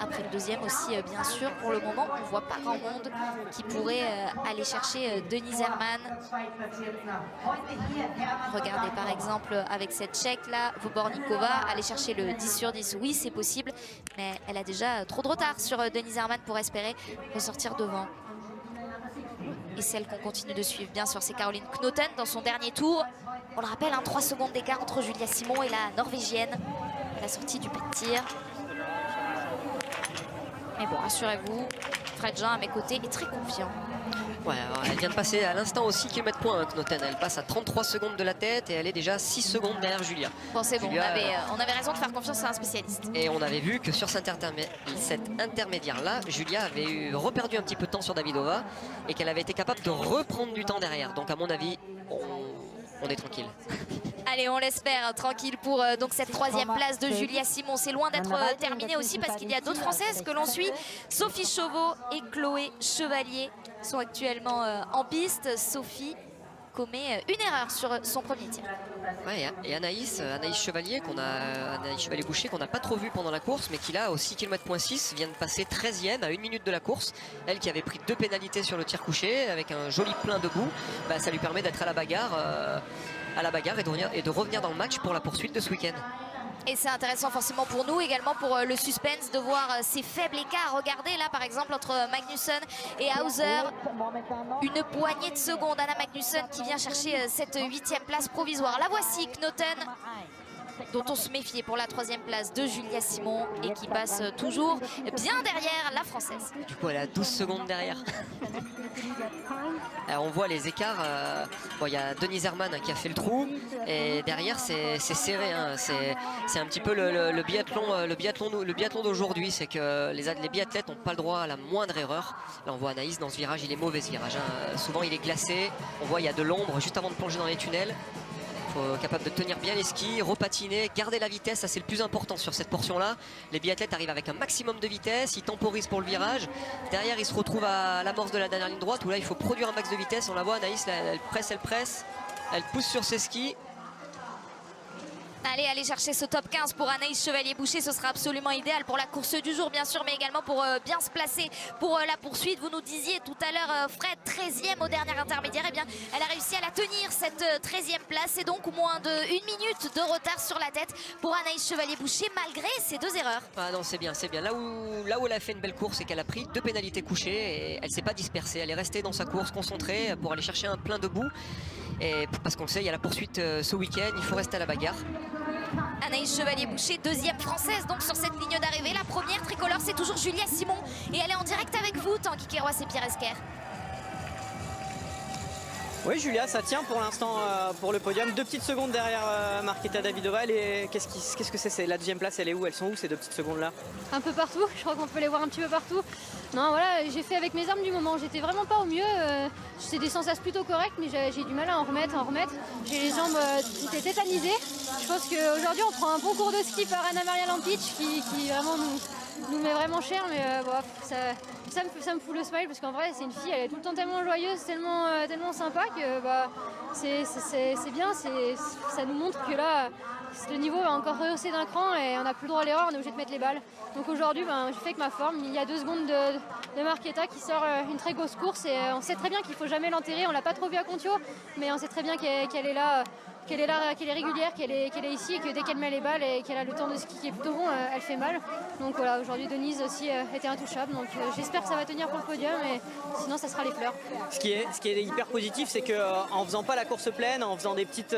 après le deuxième aussi bien sûr. Pour le moment on ne voit pas grand monde qui pourrait aller chercher Denise Hermann. Regardez par exemple avec cette tchèque là, Vobornikova, aller chercher le 10 sur 10, oui c'est possible, mais elle a déjà trop de retard sur Denise Hermann pour espérer ressortir devant. Et celle qu'on continue de suivre bien sûr, c'est Caroline Knoten dans son dernier tour. On le rappelle, 3 secondes d'écart entre Julia Simon et la Norvégienne à la sortie du pas de tir. Mais bon, rassurez-vous, Fred Jean à mes côtés est très confiant.
Ouais, elle vient de passer à l'instant aussi kilomètre point, hein, Knoten. Elle passe à 33 secondes de la tête et elle est déjà 6 secondes derrière Julia.
Bon, c'est bon, on avait raison de faire confiance à un spécialiste.
Et on avait vu que sur cet intermédiaire-là, Julia avait reperdu un petit peu de temps sur Davidova et qu'elle avait été capable de reprendre du temps derrière. Donc à mon avis, on est tranquille.
Allez, on l'espère, tranquille pour donc cette 3e place de Julia Simon. C'est loin d'être terminé aussi parce qu'il y a d'autres Françaises que l'on suit. Sophie Chauveau et Chloé Chevalier sont actuellement en piste. Sophie commet une erreur sur son premier tir.
Ouais, et Anaïs Chevalier, Anaïs Chevalier-Boucher, qu'on n'a pas trop vu pendant la course, mais qui là, au 6 km/6, vient de passer 13e à 1 minute de la course. Elle qui avait pris 2 pénalités sur le tir couché, avec un joli plein debout, ça lui permet d'être à la bagarre et de revenir dans le match pour la poursuite de ce week-end.
Et c'est intéressant forcément pour nous, également pour le suspense, de voir ces faibles écarts. Regardez là par exemple entre Magnusson et Hauser, une poignée de secondes. Anna Magnusson qui vient chercher cette 8e place provisoire. La voici, Knoten, dont on se méfiait pour la 3e place de Julia Simon et qui passe toujours bien derrière la Française.
Du coup elle a 12 secondes derrière. Alors on voit les écarts, il y a Denise Hermann qui a fait le trou et derrière c'est serré, hein. C'est un petit peu le biathlon d'aujourd'hui, c'est que les biathlètes n'ont pas le droit à la moindre erreur. Là on voit Anaïs dans ce virage, il est mauvais ce virage, hein. Souvent il est glacé, on voit il y a de l'ombre juste avant de plonger dans les tunnels. Capable de tenir bien les skis, repatiner, garder la vitesse, ça c'est le plus important sur cette portion là. Les biathlètes arrivent avec un maximum de vitesse, ils temporisent pour le virage, derrière ils se retrouvent à l'amorce de la dernière ligne droite où là il faut produire un max de vitesse. On la voit, Anaïs, elle presse, elle pousse sur ses skis.
Allez chercher ce top 15 pour Anaïs Chevalier-Boucher, ce sera absolument idéal pour la course du jour bien sûr, mais également pour bien se placer pour la poursuite. Vous nous disiez tout à l'heure, Fred, 13e au dernier intermédiaire, et bien elle a réussi à la tenir cette 13e place, et donc moins de 1 minute de retard sur la tête pour Anaïs Chevalier-Boucher malgré ces 2 erreurs.
Ah non, c'est bien. Là où elle a fait une belle course, c'est qu'elle a pris 2 pénalités couchées et elle s'est pas dispersée, elle est restée dans sa course concentrée pour aller chercher un plein debout. Et parce qu'on le sait, il y a la poursuite ce week-end, il faut rester à la bagarre.
Anaïs Chevalier-Boucher, 2e française donc sur cette ligne d'arrivée. La première tricolore, c'est toujours Julia Simon et elle est en direct avec vous, Tanguy Kérois et Pierre Esquer.
Oui, Julia, ça tient pour l'instant pour le podium. 2 petites secondes derrière Marketa Davidova. Qu'est-ce que c'est la 2e place? Elle est où? Elles sont où ces 2 petites secondes là?
Un peu partout, je crois qu'on peut les voir un petit peu partout. Non, voilà, j'ai fait avec mes armes du moment. J'étais vraiment pas au mieux. C'est des sensations plutôt correctes, mais j'ai du mal à en remettre. J'ai les jambes qui étaient tétanisées. Je pense qu'aujourd'hui, on prend un bon cours de ski par Anna-Maria Lampic qui vraiment nous met vraiment cher, mais ça me fout le smile parce qu'en vrai c'est une fille, elle est tout le temps tellement joyeuse, tellement sympa que c'est bien, ça nous montre que là le niveau va encore rehausser d'un cran et on n'a plus le droit à l'erreur, on est obligé de mettre les balles. Donc aujourd'hui j'ai fait avec ma forme, il y a 2 secondes de Marketa qui sort une très grosse course et on sait très bien qu'il ne faut jamais l'enterrer, on l'a pas trop vu à Contio, mais on sait très bien qu'elle est là qu'elle est là, qu'elle est régulière, qu'elle est ici et que dès qu'elle met les balles et qu'elle a le temps de ski qui est plutôt bon, elle fait mal. Donc voilà, aujourd'hui Denise aussi était intouchable. Donc j'espère que ça va tenir pour le podium et sinon ça sera les fleurs.
Ce qui est hyper positif, c'est qu'en faisant pas la course pleine, en faisant des petites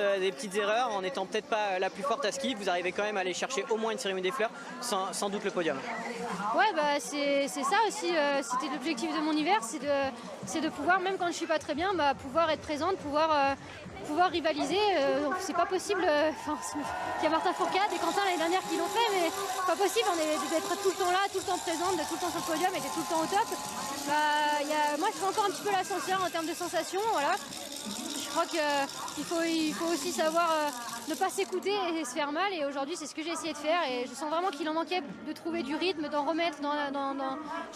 erreurs, en n'étant peut-être pas la plus forte à ski, vous arrivez quand même à aller chercher au moins une cérémonie des fleurs, sans doute le podium.
Ouais, bah c'est ça aussi, c'était l'objectif de mon hiver, c'est de pouvoir, même quand je suis pas très bien, pouvoir être présente, pouvoir rivaliser. C'est pas possible, il y a Martin Fourcade et Quentin l'année dernière qui l'ont fait, mais pas possible d'être tout le temps là, tout le temps présente, d'être tout le temps sur le podium et d'être tout le temps au top. Moi je fais encore un petit peu l'ascenseur en termes de sensations, voilà. Je crois qu'il faut aussi savoir ne pas s'écouter et se faire mal, et aujourd'hui c'est ce que j'ai essayé de faire, et je sens vraiment qu'il en manquait de trouver du rythme, d'en remettre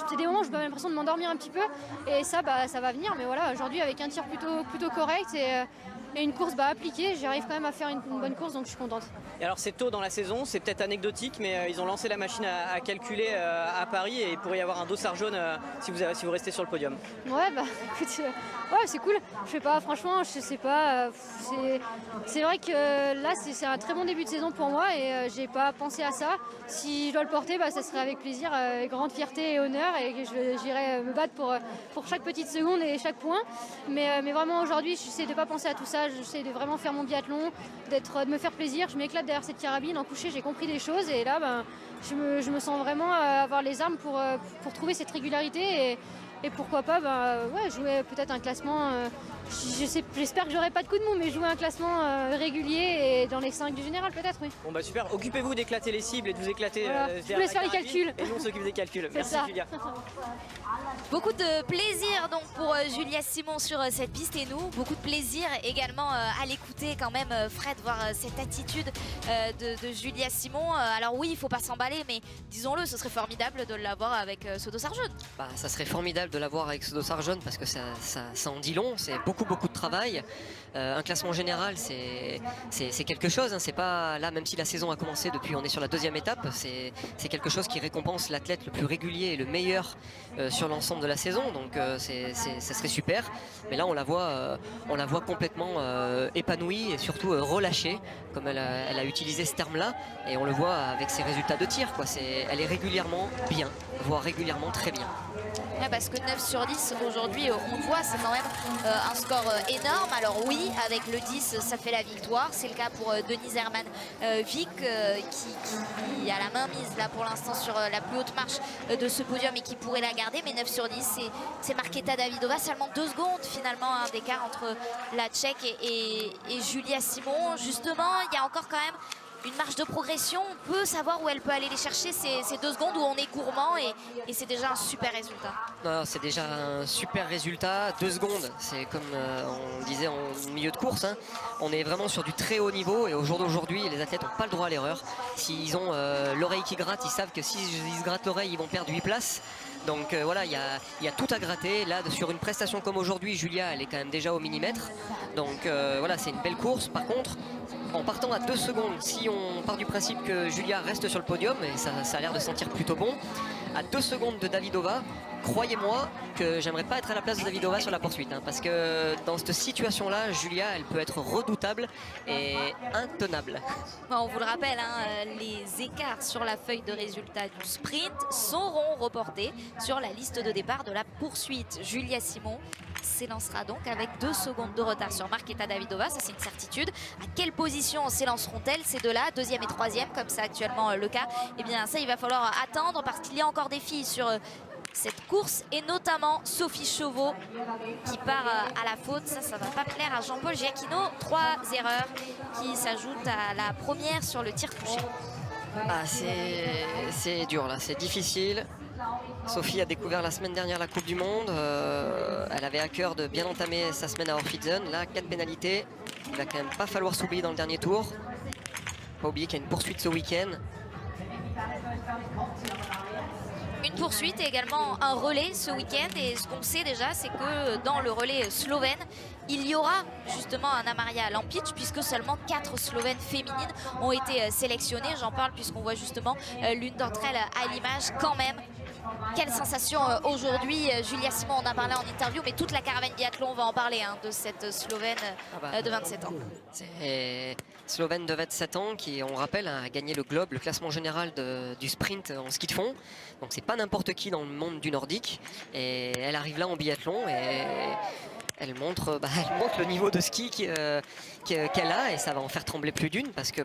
c'est des moments où j'ai l'impression de m'endormir un petit peu, et ça va venir, mais voilà, aujourd'hui avec un tir plutôt correct et une course appliquée, j'arrive quand même à faire une bonne course, donc je suis contente.
Et alors c'est tôt dans la saison, c'est peut-être anecdotique, mais ils ont lancé la machine à calculer à Paris, et il pourrait y avoir un dossard jaune si vous restez sur le podium.
Ouais, écoute, ouais, c'est cool. Je sais pas, franchement, je sais pas. C'est vrai que là, c'est un très bon début de saison pour moi, et j'ai pas pensé à ça. Si je dois le porter, ça serait avec plaisir, grande fierté et honneur, et j'irai me battre pour chaque petite seconde et chaque point. Mais vraiment aujourd'hui, j'essaie de pas penser à tout ça. J'essaie de vraiment faire mon biathlon, de me faire plaisir. Je m'éclate derrière cette carabine. En coucher, j'ai compris des choses, et là, je me sens vraiment avoir les armes pour trouver cette régularité, et pourquoi pas jouer peut-être un classement. J'espère que j'aurai pas de coup de mou, mais jouer un classement régulier et dans les 5 du général peut-être, oui.
Bon super, occupez-vous d'éclater les cibles et de vous éclater.
Voilà. Je vous laisse faire les calculs.
Et nous on s'occupe des calculs. Merci Julia.
Beaucoup de plaisir donc pour Julia Simon sur cette piste, et nous, beaucoup de plaisir également à l'écouter quand même, Fred, voir cette attitude de Julia Simon. Alors oui, il faut pas s'emballer, mais disons-le, ce serait formidable de l'avoir avec ce dossard jaune.
Ça serait formidable de l'avoir avec ce dossard jaune, parce que ça en dit long, c'est beaucoup de travail. Un classement général, c'est quelque chose, hein. C'est pas là, même si la saison a commencé depuis, on est sur la 2e étape, c'est quelque chose qui récompense l'athlète le plus régulier et le meilleur sur l'ensemble de la saison, donc ça serait super. Mais là on la voit complètement épanouie et surtout relâchée, comme elle a utilisé ce terme là, et on le voit avec ses résultats de tir, quoi. Elle est régulièrement bien, voire régulièrement très bien.
Ouais, parce que 9 sur 10 aujourd'hui, on le voit, c'est quand même un score énorme. Alors oui, avec le 10, ça fait la victoire. C'est le cas pour Denise Herman Vic, qui a la main mise là pour l'instant sur la plus haute marche de ce podium et qui pourrait la garder. Mais 9 sur 10, c'est Markéta Davidová. Seulement 2 secondes finalement d'écart entre la Tchèque et Julia Simon. Justement, il y a encore quand même une marge de progression. On peut savoir où elle peut aller les chercher, ces 2 secondes où on est gourmand, et c'est déjà un super résultat.
C'est déjà un super résultat. 2 secondes, c'est comme on disait en milieu de course, hein. On est vraiment sur du très haut niveau, et au jour d'aujourd'hui, les athlètes n'ont pas le droit à l'erreur. S'ils ont l'oreille qui gratte, ils savent que s'ils se grattent l'oreille, ils vont perdre 8 places. Donc voilà, il y a tout à gratter. Là, sur une prestation comme aujourd'hui, Julia, elle est quand même déjà au millimètre. Donc voilà, c'est une belle course. Par contre, en partant à 2 secondes, si on part du principe que Julia reste sur le podium, et ça a l'air de sentir plutôt bon, à 2 secondes de Davidová, croyez-moi que j'aimerais pas être à la place de Davidová sur la poursuite, hein, parce que dans cette situation-là, Julia, elle peut être redoutable et intenable.
On vous le rappelle, hein, les écarts sur la feuille de résultats du sprint seront reportés sur la liste de départ de la poursuite. Julia Simon s'élancera donc avec 2 secondes de retard sur Markéta Davidová, ça c'est une certitude. À quelle position s'élanceront-elles ces deux-là, 2e et 3e, comme c'est actuellement le cas? Eh bien ça, il va falloir attendre, parce qu'il y a encore des filles sur cette course, et notamment Sophie Chauveau qui part à la faute. Ça va pas plaire à Jean-Paul Giacchino. 3 erreurs qui s'ajoutent à la première sur le tir couché.
C'est dur là, c'est difficile. Sophie a découvert la semaine dernière la Coupe du Monde. Elle avait à cœur de bien entamer sa semaine à Orphitzen. Là, 4 pénalités. Il va quand même pas falloir s'oublier dans le dernier tour. Pas oublier qu'il y a une poursuite ce week-end.
Une poursuite et également un relais ce week-end, et ce qu'on sait déjà, c'est que dans le relais slovène, il y aura justement Anna Maria Lampic, puisque seulement 4 Slovènes féminines ont été sélectionnées. J'en parle puisqu'on voit justement l'une d'entre elles à l'image. Quand même, Quelle sensation aujourd'hui, Julia Simon en a parlé en interview, mais toute la caravane biathlon, on va en parler de cette Slovène de 27 ans.
C'est Slovène de 27 ans qui, on rappelle, a gagné le Globe, le classement général du sprint en ski de fond. Donc c'est pas n'importe qui dans le monde du nordique. Et elle arrive là en biathlon et elle montre le niveau de ski qu'elle a, et ça va en faire trembler plus d'une, parce que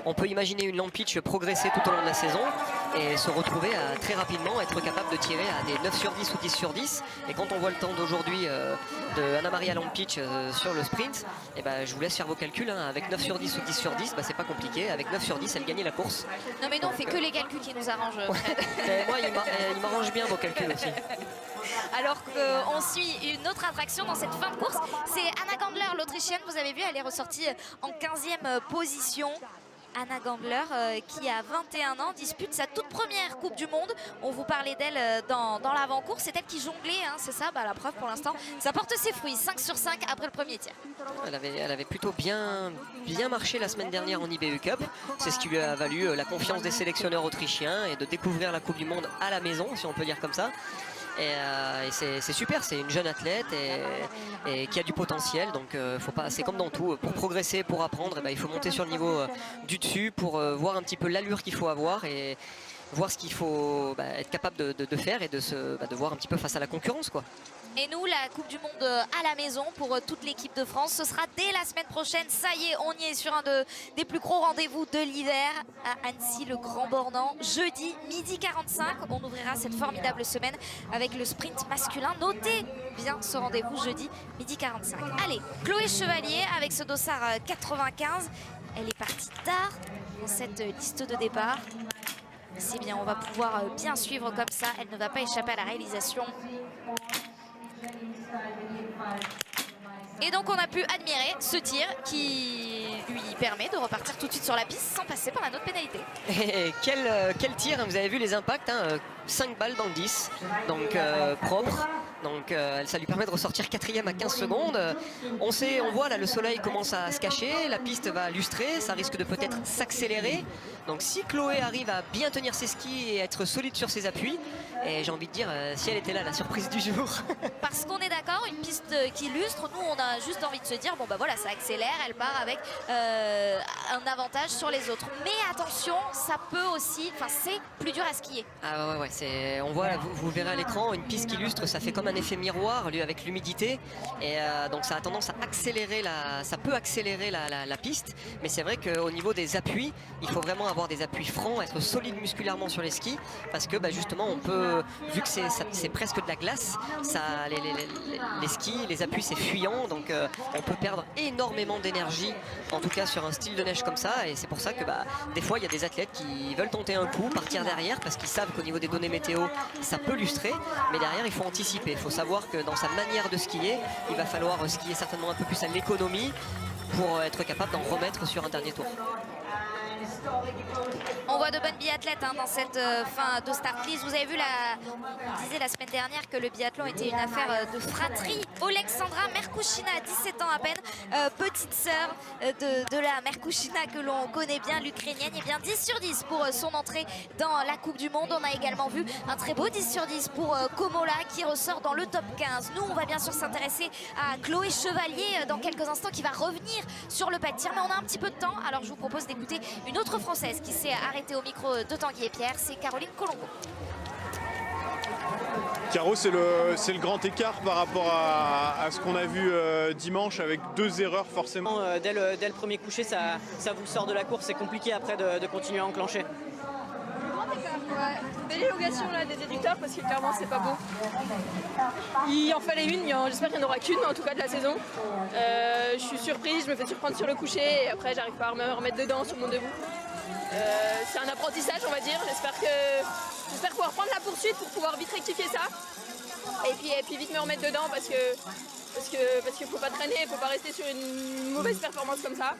on peut imaginer une Lampic progresser tout au long de la saison et se retrouver à très rapidement être capable de tirer à des 9 sur 10 ou 10 sur 10. Et quand on voit le temps d'aujourd'hui de Anna-Maria Lampic sur le sprint, et je vous laisse faire vos calculs, hein. Avec 9 sur 10 ou 10 sur 10, c'est pas compliqué. Avec 9 sur 10, elle gagnait la course.
Non mais non, on fait que les calculs qui nous arrangent.
Ouais. Moi, il m'arrange bien vos calculs aussi.
Alors qu'on suit une autre attraction dans cette fin de course, c'est Anna Gandler, l'Autrichienne. Vous avez vu, elle est ressortie en 15e position. Anna Gandler qui a 21 ans dispute sa toute première Coupe du Monde. On vous parlait d'elle dans l'avant-course. C'est elle qui jonglait, hein, c'est ça, la preuve pour l'instant. Ça porte ses fruits, 5 sur 5 après le premier tir.
Elle avait plutôt bien marché la semaine dernière en IBU Cup. C'est ce qui lui a valu la confiance des sélectionneurs autrichiens et de découvrir la Coupe du Monde à la maison, si on peut dire comme ça. Et c'est super, c'est une jeune athlète et qui a du potentiel, donc c'est comme dans tout, pour progresser, pour apprendre, il faut monter sur le niveau du dessus pour voir un petit peu l'allure qu'il faut avoir et voir ce qu'il faut être capable de faire et de voir un petit peu face à la concurrence, quoi.
Et nous, la Coupe du Monde à la maison pour toute l'équipe de France, ce sera dès la semaine prochaine. Ça y est, on y est sur un des plus gros rendez-vous de l'hiver à Annecy, le Grand Bornand. Jeudi, midi 45, on ouvrira cette formidable semaine avec le sprint masculin. Notez bien ce rendez-vous jeudi, midi 45. Allez, Chloé Chevalier avec ce dossard 95. Elle est partie tard dans cette liste de départ. C'est bien, on va pouvoir bien suivre comme ça. Elle ne va pas échapper à la réalisation. Et donc on a pu admirer ce tir qui lui permet de repartir tout de suite sur la piste sans passer par la note pénalité.
Et quel tir, hein, vous avez vu les impacts, hein, 5 balles dans le 10, donc propre. Donc ça lui permet de ressortir 4e à 15 secondes. On voit là le soleil commence à se cacher, la piste va lustrer, ça risque de peut-être s'accélérer. Donc si Chloé arrive à bien tenir ses skis et être solide sur ses appuis, et j'ai envie de dire si elle était là, la surprise du jour.
Parce qu'on est d'accord, une piste qui lustre, nous on a juste envie de se dire bon voilà, ça accélère, elle part avec un avantage sur les autres. Mais attention, ça peut aussi, c'est plus dur à skier.
Ah ouais, on voit, vous le verrez à l'écran, une piste qui lustre, ça fait comme un effet miroir avec l'humidité, et donc ça a tendance à accélérer ça peut accélérer la piste, mais c'est vrai qu'au niveau des appuis, il faut vraiment avoir des appuis francs, être solide musculairement sur les skis, parce que justement on peut, vu que c'est presque de la glace, les skis, les appuis c'est fuyant, donc on peut perdre énormément d'énergie, en tout cas sur un style de neige comme ça, et c'est pour ça que des fois il y a des athlètes qui veulent tenter un coup, partir derrière, parce qu'ils savent qu'au niveau des données météo ça peut lustrer, mais derrière il faut anticiper. Il faut savoir que dans sa manière de skier, il va falloir skier certainement un peu plus à l'économie pour être capable d'en remettre sur un dernier tour.
On voit de bonnes biathlètes dans cette fin de start list. Vous avez vu, on disait la semaine dernière que le biathlon était une affaire de fratrie. Oleksandra Merkushina, 17 ans à peine, petite sœur de la Merkushina que l'on connaît bien, l'Ukrainienne. Et bien 10 sur 10 pour son entrée dans la Coupe du Monde. On a également vu un très beau 10 sur 10 pour Komola qui ressort dans le top 15. Nous, on va bien sûr s'intéresser à Chloé Chevalier dans quelques instants qui va revenir sur le pas de tir. Mais on a un petit peu de temps, alors je vous propose d'écouter une autre Française qui s'est arrêtée au micro de Tanguy et Pierre, c'est Caroline Colombo.
Caro, c'est le grand écart par rapport à ce qu'on a vu dimanche, avec 2 erreurs forcément.
Dès le premier coucher, ça vous sort de la course, c'est compliqué après de continuer à enclencher.
Ouais, belle élongation là des déducteurs parce que clairement c'est pas beau. Il en fallait une, mais j'espère qu'il n'y en aura qu'une en tout cas de la saison. Je suis surprise, je me fais surprendre sur le coucher et après j'arrive pas à me remettre dedans sur mon debout. C'est un apprentissage on va dire, j'espère pouvoir prendre la poursuite pour pouvoir vite rectifier ça et puis vite me remettre dedans parce qu'il faut pas traîner, il faut pas rester sur une mauvaise performance comme ça.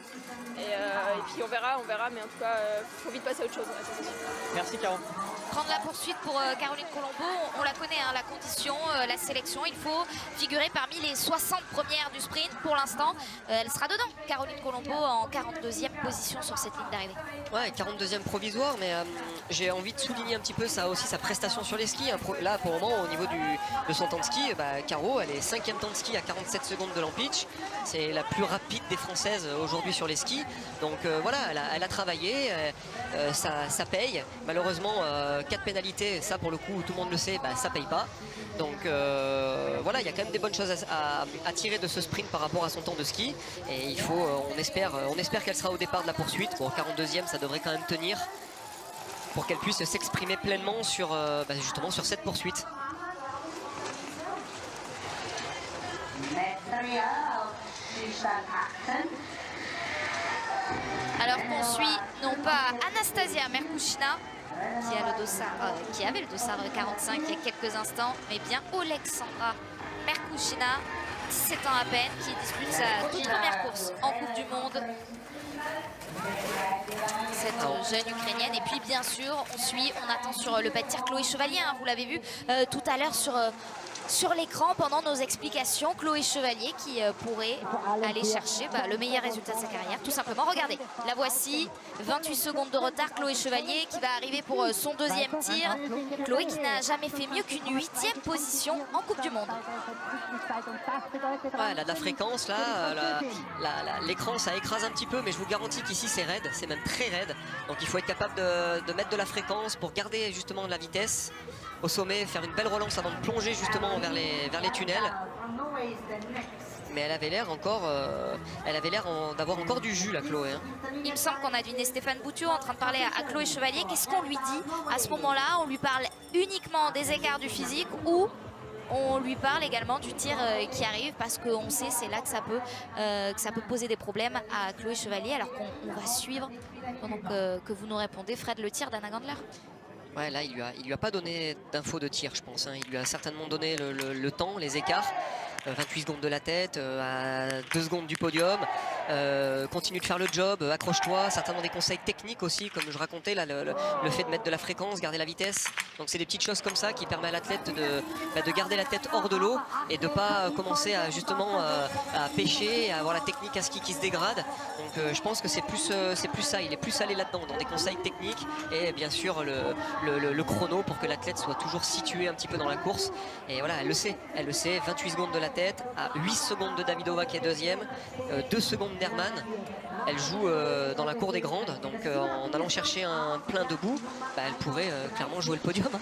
Et puis on verra, mais en tout cas, faut vite passer à autre chose. Ouais, ça, c'est sûr.
Merci Caro.
Prendre la poursuite pour Caroline Colombo, on la connaît, la condition, la sélection, il faut figurer parmi les 60 premières du sprint pour l'instant. Elle sera dedans, Caroline Colombo en 42e position sur cette ligne d'arrivée.
Ouais, 42e provisoire, mais j'ai envie de souligner un petit peu ça aussi, sa prestation sur les skis. Là, pour le moment, au niveau de son temps de ski, Caro, elle est 5e temps de ski à 47 secondes de l'Ampitch. C'est la plus rapide des Françaises aujourd'hui sur les skis. Donc voilà, elle a travaillé, ça paye. Malheureusement, 4 pénalités, ça pour le coup, tout le monde le sait, ça paye pas. Donc voilà, il y a quand même des bonnes choses à tirer de ce sprint par rapport à son temps de ski. Et il faut, on espère qu'elle sera au départ de la poursuite. Bon, 42e, ça devrait quand même tenir pour qu'elle puisse s'exprimer pleinement sur, justement sur cette poursuite.
Alors qu'on suit non pas Anastasia Merkushina, qui avait le dossard 45 il y a quelques instants, mais bien Oleksandra Merkushina, 17 ans à peine, qui dispute sa toute première course en Coupe du Monde. Cette jeune Ukrainienne. Et puis bien sûr, on attend sur le pas de tir Chloé Chevalier, hein, vous l'avez vu tout à l'heure sur l'écran pendant nos explications. Chloé Chevalier qui pourrait aller chercher le meilleur résultat de sa carrière, tout simplement. Regardez, la voici, 28 secondes de retard. Chloé Chevalier qui va arriver pour son deuxième tir. Chloé qui n'a jamais fait mieux qu'une 8e position en Coupe du Monde.
Ouais, elle a de la fréquence là, l'écran ça écrase un petit peu, mais je vous garantis qu'ici c'est raide, c'est même très raide. Donc il faut être capable de mettre de la fréquence pour garder justement de la vitesse au sommet, faire une belle relance avant de plonger justement vers les tunnels. Mais elle avait l'air encore, d'avoir encore du jus, la Chloé. Hein.
Il me semble qu'on a deviné Stéphane Boutiot en train de parler à Chloé Chevalier. Qu'est-ce qu'on lui dit à ce moment-là? On lui parle uniquement des écarts du physique ou on lui parle également du tir qui arrive, parce qu'on sait c'est là que ça peut poser des problèmes à Chloé Chevalier, alors qu'on va suivre pendant que vous nous répondez, Fred, le tir d'Anna Gandler.
Ouais, là il lui a pas donné d'infos de tir, je pense. Hein. Il lui a certainement donné le temps, les écarts. 28 secondes de la tête, à 2 secondes du podium. Continue de faire le job, accroche-toi. Certainement des conseils techniques aussi, comme je racontais, là, le fait de mettre de la fréquence, garder la vitesse. Donc c'est des petites choses comme ça qui permettent à l'athlète de garder la tête hors de l'eau et de ne pas commencer à justement à pêcher, à avoir la technique à ski qui se dégrade. Donc je pense que c'est plus ça, il est plus allé là-dedans, dans des conseils techniques et bien sûr le chrono pour que l'athlète soit toujours situé un petit peu dans la course. Et voilà, elle le sait, 28 secondes de la tête, à 8 secondes de Davidova qui est deuxième, 2 secondes d'Hermann. Elle joue dans la cour des grandes, donc en allant chercher un plein debout, elle pourrait clairement jouer le podium. Hein.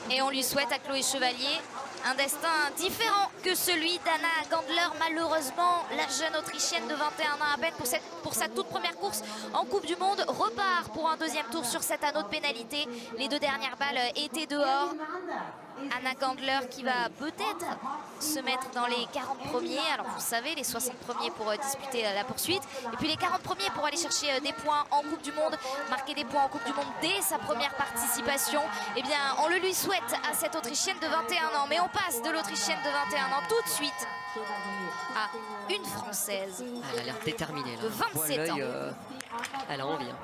Et on lui souhaite à Chloé Chevalier un destin différent que celui d'Anna Gandler. Malheureusement, la jeune Autrichienne de 21 ans à peine pour sa toute première course en Coupe du Monde repart pour un deuxième tour sur cet anneau de pénalité. Les 2 dernières balles étaient dehors. Anna Gandler qui va peut-être se mettre dans les 40 premiers. Alors vous savez, les 60 premiers pour disputer la poursuite. Et puis les 40 premiers pour aller chercher des points en Coupe du Monde. Marquer des points en Coupe du Monde dès sa première participation. Eh bien, on le lui souhaite à cette Autrichienne de 21 ans. Mais on passe de l'Autrichienne de 21 ans tout de suite à une Française.
Elle a l'air déterminée. Là.
De 27 ans.
Elle a envie. Hein.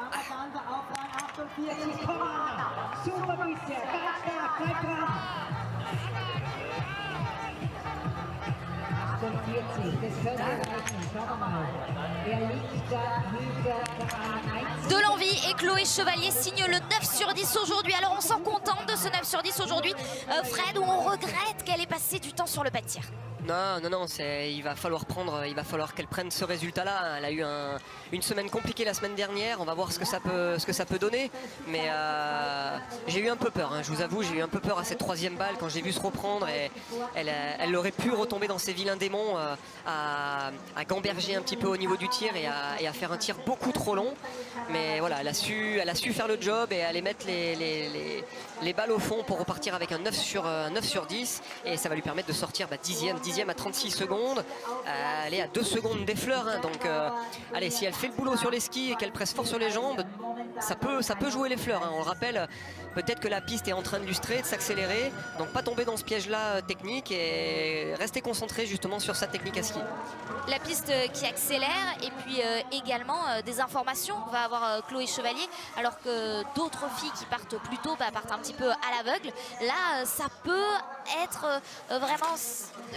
De l'envie, et Chloé Chevalier signe le 9 sur 10 aujourd'hui. Alors on s'en contente de ce 9 sur 10 aujourd'hui, Fred, ou on regrette qu'elle ait passé du temps sur le pas de tir?
Non, il va falloir qu'elle prenne ce résultat-là. Elle a eu une semaine compliquée la semaine dernière. On va voir ce que ça peut donner. Mais j'ai eu un peu peur. Hein. Je vous avoue, j'ai eu un peu peur à cette 3e balle quand j'ai vu se reprendre. Et elle aurait pu retomber dans ses vilains démons, à gamberger un petit peu au niveau du tir et à faire un tir beaucoup trop long. Mais voilà, elle a su faire le job et aller mettre les balles au fond pour repartir avec un 9 sur 10. Et ça va lui permettre de sortir 10e à 36 secondes, elle est à 2 secondes des fleurs, hein, donc allez, si elle fait le boulot sur les skis et qu'elle presse fort sur les jambes, ça peut jouer les fleurs, hein. On le rappelle, peut-être que la piste est en train de lustrer, de s'accélérer, donc pas tomber dans ce piège-là technique et rester concentré justement sur sa technique à ski.
La piste qui accélère et puis également des informations va avoir Chloé Chevalier, alors que d'autres filles qui partent plus tôt partent un petit peu à l'aveugle. Là, ça peut être vraiment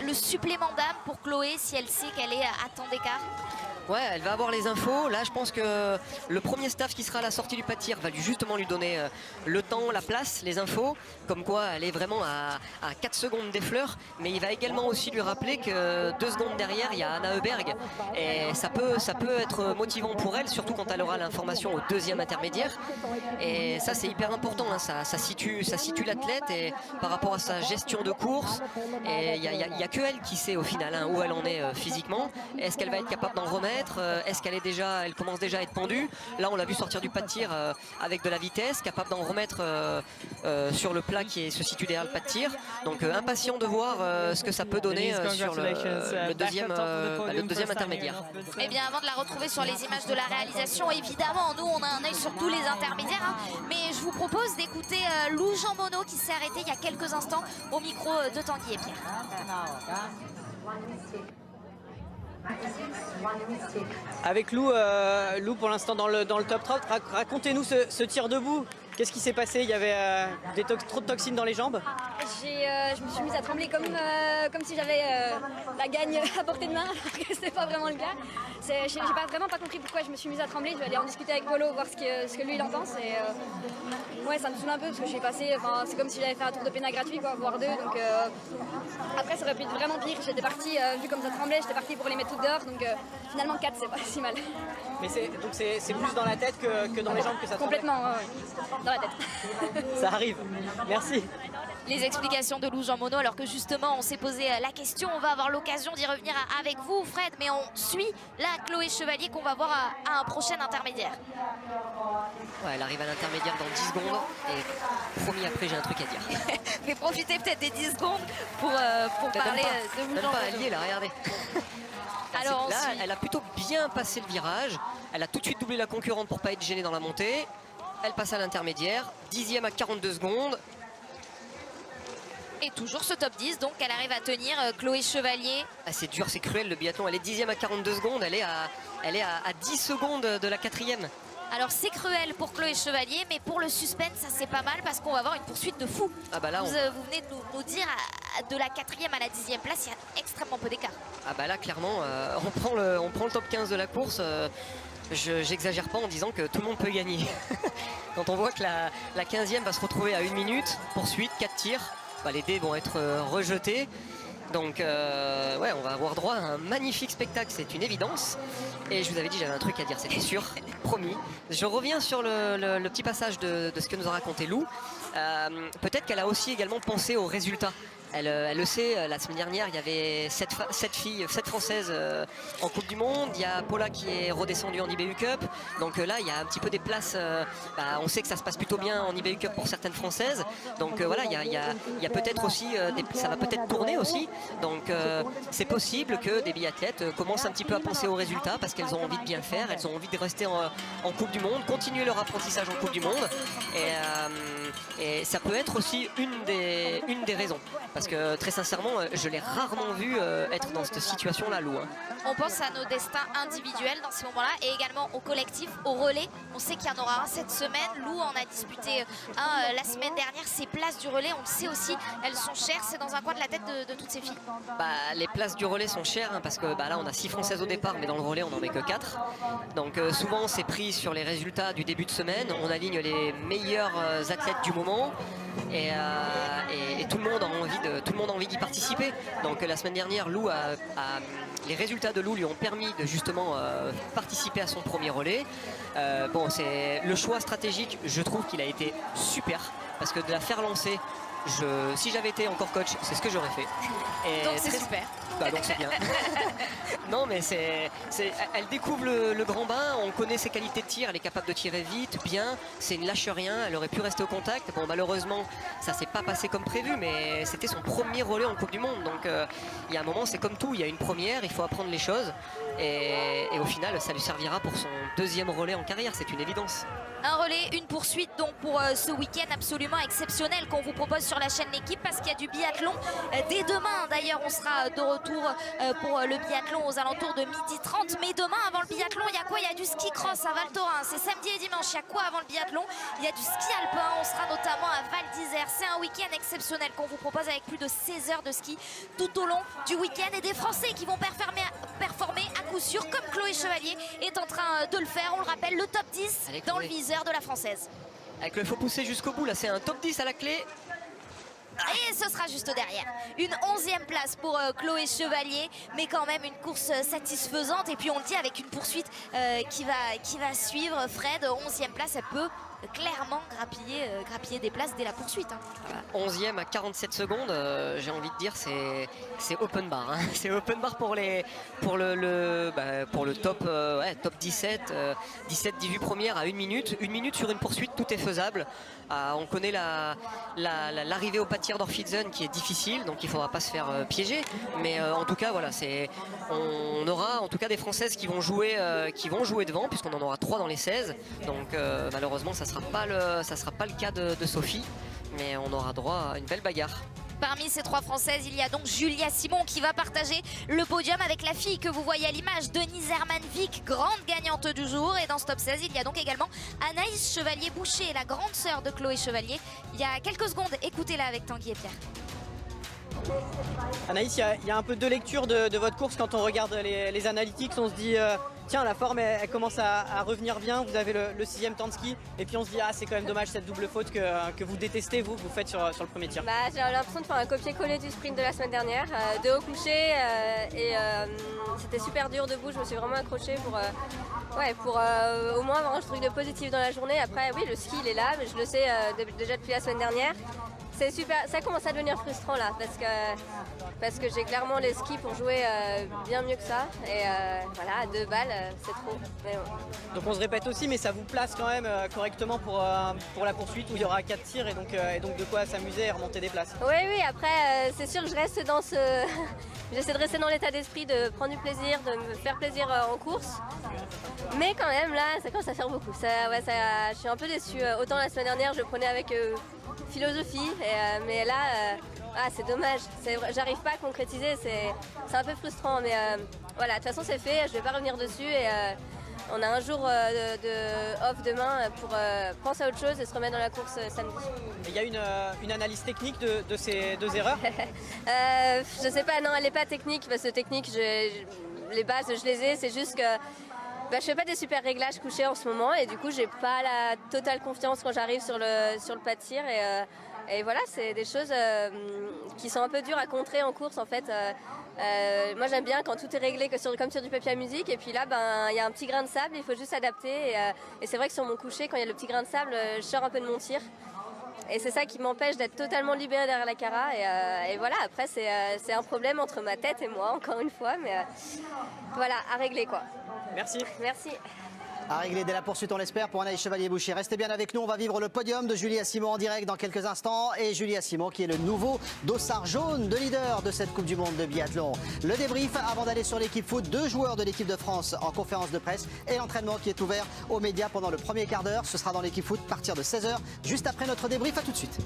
le supplément d'âme pour Chloé si elle sait qu'elle est à tant d'écart?
Ouais, elle va avoir les infos. Là, je pense que le premier staff qui sera à la sortie du pas de tir va justement lui donner le temps, la place, les infos, comme quoi elle est vraiment à 4 secondes des fleurs. Mais il va également aussi lui rappeler que 2 secondes derrière, il y a Anna Heuberg. Et ça peut être motivant pour elle, surtout quand elle aura l'information au deuxième intermédiaire. Et ça, c'est hyper important, hein. Ça situe l'athlète et par rapport à sa gestion de course. Et il n'y a que elle qui sait au final, hein, où elle en est physiquement. Est-ce qu'elle va être capable d'en remettre? Est-ce qu'elle elle commence déjà à être pendue? Là, on l'a vu sortir du pas de tir avec de la vitesse, capable d'en remettre sur le plat qui se situe derrière le pas de tir. Donc impatient de voir ce que ça peut donner sur le deuxième intermédiaire.
Eh bien, avant de la retrouver sur les images de la réalisation, évidemment, nous, on a un œil sur tous les intermédiaires. Hein, mais je vous propose d'écouter Lou Jean Monod qui s'est arrêté il y a quelques instants au micro de Tanguy et Pierre.
Avec Lou, pour l'instant dans le top 30, racontez-nous ce tir debout. Qu'est-ce qui s'est passé? Il y avait trop de toxines dans les jambes?
Je me suis mise à trembler comme si j'avais la gagne à portée de main, alors que c'était pas vraiment le cas. J'ai vraiment pas compris pourquoi je me suis mise à trembler. Je vais aller en discuter avec Polo, voir ce que lui il en pense. Et ouais, ça me saoule un peu parce que j'ai passé, c'est comme si j'avais fait un tour de pénal gratuit, quoi, voire 2. Donc après, ça aurait pu être vraiment pire. J'étais partie, vu comme ça tremblait, j'étais partie pour les mettre toutes dehors. Donc finalement 4, c'est pas si mal.
Mais c'est plus dans la tête que dans les jambes que ça tremble?
Complètement, ouais. Dans la tête.
Ça arrive. Merci.
Les explications de Lou Jean Monod, alors que justement on s'est posé la question, on va avoir l'occasion d'y revenir avec vous Fred, mais on suit la Chloé Chevalier qu'on va voir à un prochain intermédiaire.
Ouais, elle arrive à l'intermédiaire dans 10 secondes et promis après j'ai un truc à dire.
Mais profitez peut-être des 10 secondes pour parler de Lou Jean Monod.
Elle y est là, regardez. Alors là, elle a plutôt bien passé le virage, elle a tout de suite doublé la concurrente pour pas être gênée dans la montée. Elle passe à l'intermédiaire, 10e à 42 secondes.
Et toujours ce top 10, donc elle arrive à tenir Chloé Chevalier.
Ah, c'est dur, c'est cruel le biathlon. Elle est 10e à 42 secondes, elle est à 10 secondes de la 4e.
Alors c'est cruel pour Chloé Chevalier, mais pour le suspense, ça c'est pas mal parce qu'on va avoir une poursuite de fou.
Ah bah là,
vous venez de nous dire, de la 4e à la 10e place, il y a extrêmement peu d'écart.
Ah bah là, clairement, on prend le top 15 de la course. J'exagère pas en disant que tout le monde peut gagner. Quand on voit que la 15e va se retrouver à 1 minute, poursuite, 4 tirs, bah les dés vont être rejetés. Donc ouais, on va avoir droit à un magnifique spectacle, c'est une évidence. Et je vous avais dit, j'avais un truc à dire, c'était sûr, promis. Je reviens sur le petit passage de ce que nous a raconté Lou. Peut-être qu'elle a aussi également pensé aux résultats. Elle le sait, la semaine dernière, il y avait 7 Françaises en Coupe du Monde. Il y a Paula qui est redescendue en IBU Cup. Donc là, il y a un petit peu des places. On sait que ça se passe plutôt bien en IBU Cup pour certaines Françaises. Donc voilà, il y a peut-être aussi, ça va peut-être tourner aussi. Donc c'est possible que des biathlètes commencent un petit peu à penser aux résultats parce qu'elles ont envie de bien faire. Elles ont envie de rester en Coupe du Monde, continuer leur apprentissage en Coupe du Monde. Et ça peut être aussi une des raisons. Parce que très sincèrement, je l'ai rarement vu être dans cette situation-là, Lou. Hein.
On pense à nos destins individuels dans ces moments-là et également au collectif, au relais. On sait qu'il y en aura un cette semaine. Lou en a disputé un la semaine dernière. Ces places du relais, on le sait aussi, elles sont chères. C'est dans un coin de la tête de toutes ces filles.
Les places du relais sont chères hein, parce que là, on a 6 Françaises au départ, mais dans le relais, on n'en met que 4. Donc souvent, c'est pris sur les résultats du début de semaine. On aligne les meilleurs athlètes du moment. Et tout le monde a envie d'y participer. Donc la semaine dernière, les résultats de Lou lui ont permis de justement participer à son premier relais. C'est le choix stratégique, je trouve qu'il a été super parce que de la faire lancer, si j'avais été encore coach, c'est ce que j'aurais fait. Et
donc c'est super.
Donc c'est bien. Non mais elle découvre le grand bain, on connaît ses qualités de tir, elle est capable de tirer vite, bien, c'est une lâche rien, elle aurait pu rester au contact. Bon malheureusement ça s'est pas passé comme prévu, mais c'était son premier relais en Coupe du Monde. Donc il y a un moment, c'est comme tout, il y a une première, il faut apprendre les choses. Et au final ça lui servira pour son deuxième relais en carrière, c'est une évidence.
Un relais, une poursuite donc pour ce week-end absolument exceptionnel qu'on vous propose sur la chaîne L'équipe parce qu'il y a du biathlon dès demain. D'ailleurs on sera de retour pour le biathlon aux alentours de 12h30. Mais demain, avant le biathlon, il y a quoi? Il y a du ski cross à Val Thorens. C'est samedi et dimanche. Il y a quoi avant le biathlon? Il y a du ski alpin. On sera notamment à Val d'Isère. C'est un week-end exceptionnel qu'on vous propose avec plus de 16 heures de ski tout au long du week-end. Et des Français qui vont performer à coup sûr, comme Chloé Chevalier est en train de le faire. On le rappelle, le top 10
Allez,
dans
Chloé.
le viseur de la Française.
Avec le faut pousser jusqu'au bout, là c'est un top 10 à la clé.
Et ce sera juste derrière. Une 11e place pour Chloé Chevalier, mais quand même une course satisfaisante. Et puis on le dit avec une poursuite qui va suivre. Fred, 11e place, elle peut clairement grappiller des places dès la poursuite. Hein.
11e à 47 secondes, j'ai envie de dire c'est open bar. Hein. C'est open bar pour le top, top 17, 17-18 premières à 1 minute. 1 minute sur une poursuite, tout est faisable. On connaît l'arrivée au Pâtir d'Orfitzen qui est difficile, donc il ne faudra pas se faire piéger. Mais en tout cas, voilà, on aura en tout cas des Françaises qui vont jouer devant, puisqu'on en aura 3 dans les 16. Donc malheureusement, ça sera pas le cas de Sophie, mais on aura droit à une belle bagarre.
Parmi ces 3 Françaises, il y a donc Julia Simon qui va partager le podium avec la fille que vous voyez à l'image, Denise Hermann-Wick, grande gagnante du jour. Et dans ce top 16, il y a donc également Anaïs Chevalier-Boucher, la grande sœur de Chloé Chevalier. Il y a quelques secondes, écoutez-la avec Tanguy et Pierre.
Anaïs, il y a un peu de lecture de votre course quand on regarde les analytics. On se dit, tiens, la forme elle commence à revenir bien. Vous avez le 6e temps de ski. Et puis on se dit, c'est quand même dommage cette double faute que vous détestez, vous faites sur le premier tir.
J'ai l'impression de faire un copier-coller du sprint de la semaine dernière, de haut couché. C'était super dur debout. Je me suis vraiment accrochée pour au moins avoir un truc de positif dans la journée. Après, oui, le ski il est là, mais je le sais déjà depuis la semaine dernière. C'est super, ça commence à devenir frustrant là parce que j'ai clairement les skis pour jouer bien mieux que ça et voilà, à 2 balles c'est trop. Mais bon.
Donc on se répète aussi, mais ça vous place quand même correctement pour la poursuite où il y aura 4 tirs et donc de quoi s'amuser et remonter des places.
Oui, après c'est sûr que je reste dans ce... J'essaie de rester dans l'état d'esprit, de prendre du plaisir, de me faire plaisir en course. Mais quand même là, ça commence à faire beaucoup. Je suis un peu déçue. Autant la semaine dernière, je prenais avec philosophie, mais là, c'est dommage. J'arrive pas à concrétiser, c'est un peu frustrant. Mais voilà, de toute façon c'est fait, je vais pas revenir dessus. Et on a un jour de off demain pour penser à autre chose et se remettre dans la course samedi.
Il y a une analyse technique de ces 2 erreurs.
Je sais pas, non, elle n'est pas technique, parce que technique, les bases, je les ai, c'est juste que je fais pas des super réglages couchés en ce moment et du coup, j'ai pas la totale confiance quand j'arrive sur le pas de tir et voilà, c'est des choses qui sont un peu dures à contrer en course en fait. Moi j'aime bien quand tout est réglé comme sur du papier à musique et puis là il y a un petit grain de sable, il faut juste s'adapter et c'est vrai que sur mon coucher quand il y a le petit grain de sable je sors un peu de mon tir et c'est ça qui m'empêche d'être totalement libérée derrière la cara et voilà, après c'est un problème entre ma tête et moi encore une fois, mais voilà, à régler quoi.
Merci.
Merci.
À régler dès la poursuite, on l'espère, pour Anaïs Chevalier-Boucher. Restez bien avec nous, on va vivre le podium de Julia Simon en direct dans quelques instants. Et Julia Simon qui est le nouveau dossard jaune de leader de cette Coupe du Monde de biathlon. Le débrief avant d'aller sur l'équipe foot, 2 joueurs de l'équipe de France en conférence de presse et l'entraînement qui est ouvert aux médias pendant le premier quart d'heure. Ce sera dans l'équipe foot à partir de 16h, juste après notre débrief. À tout de suite.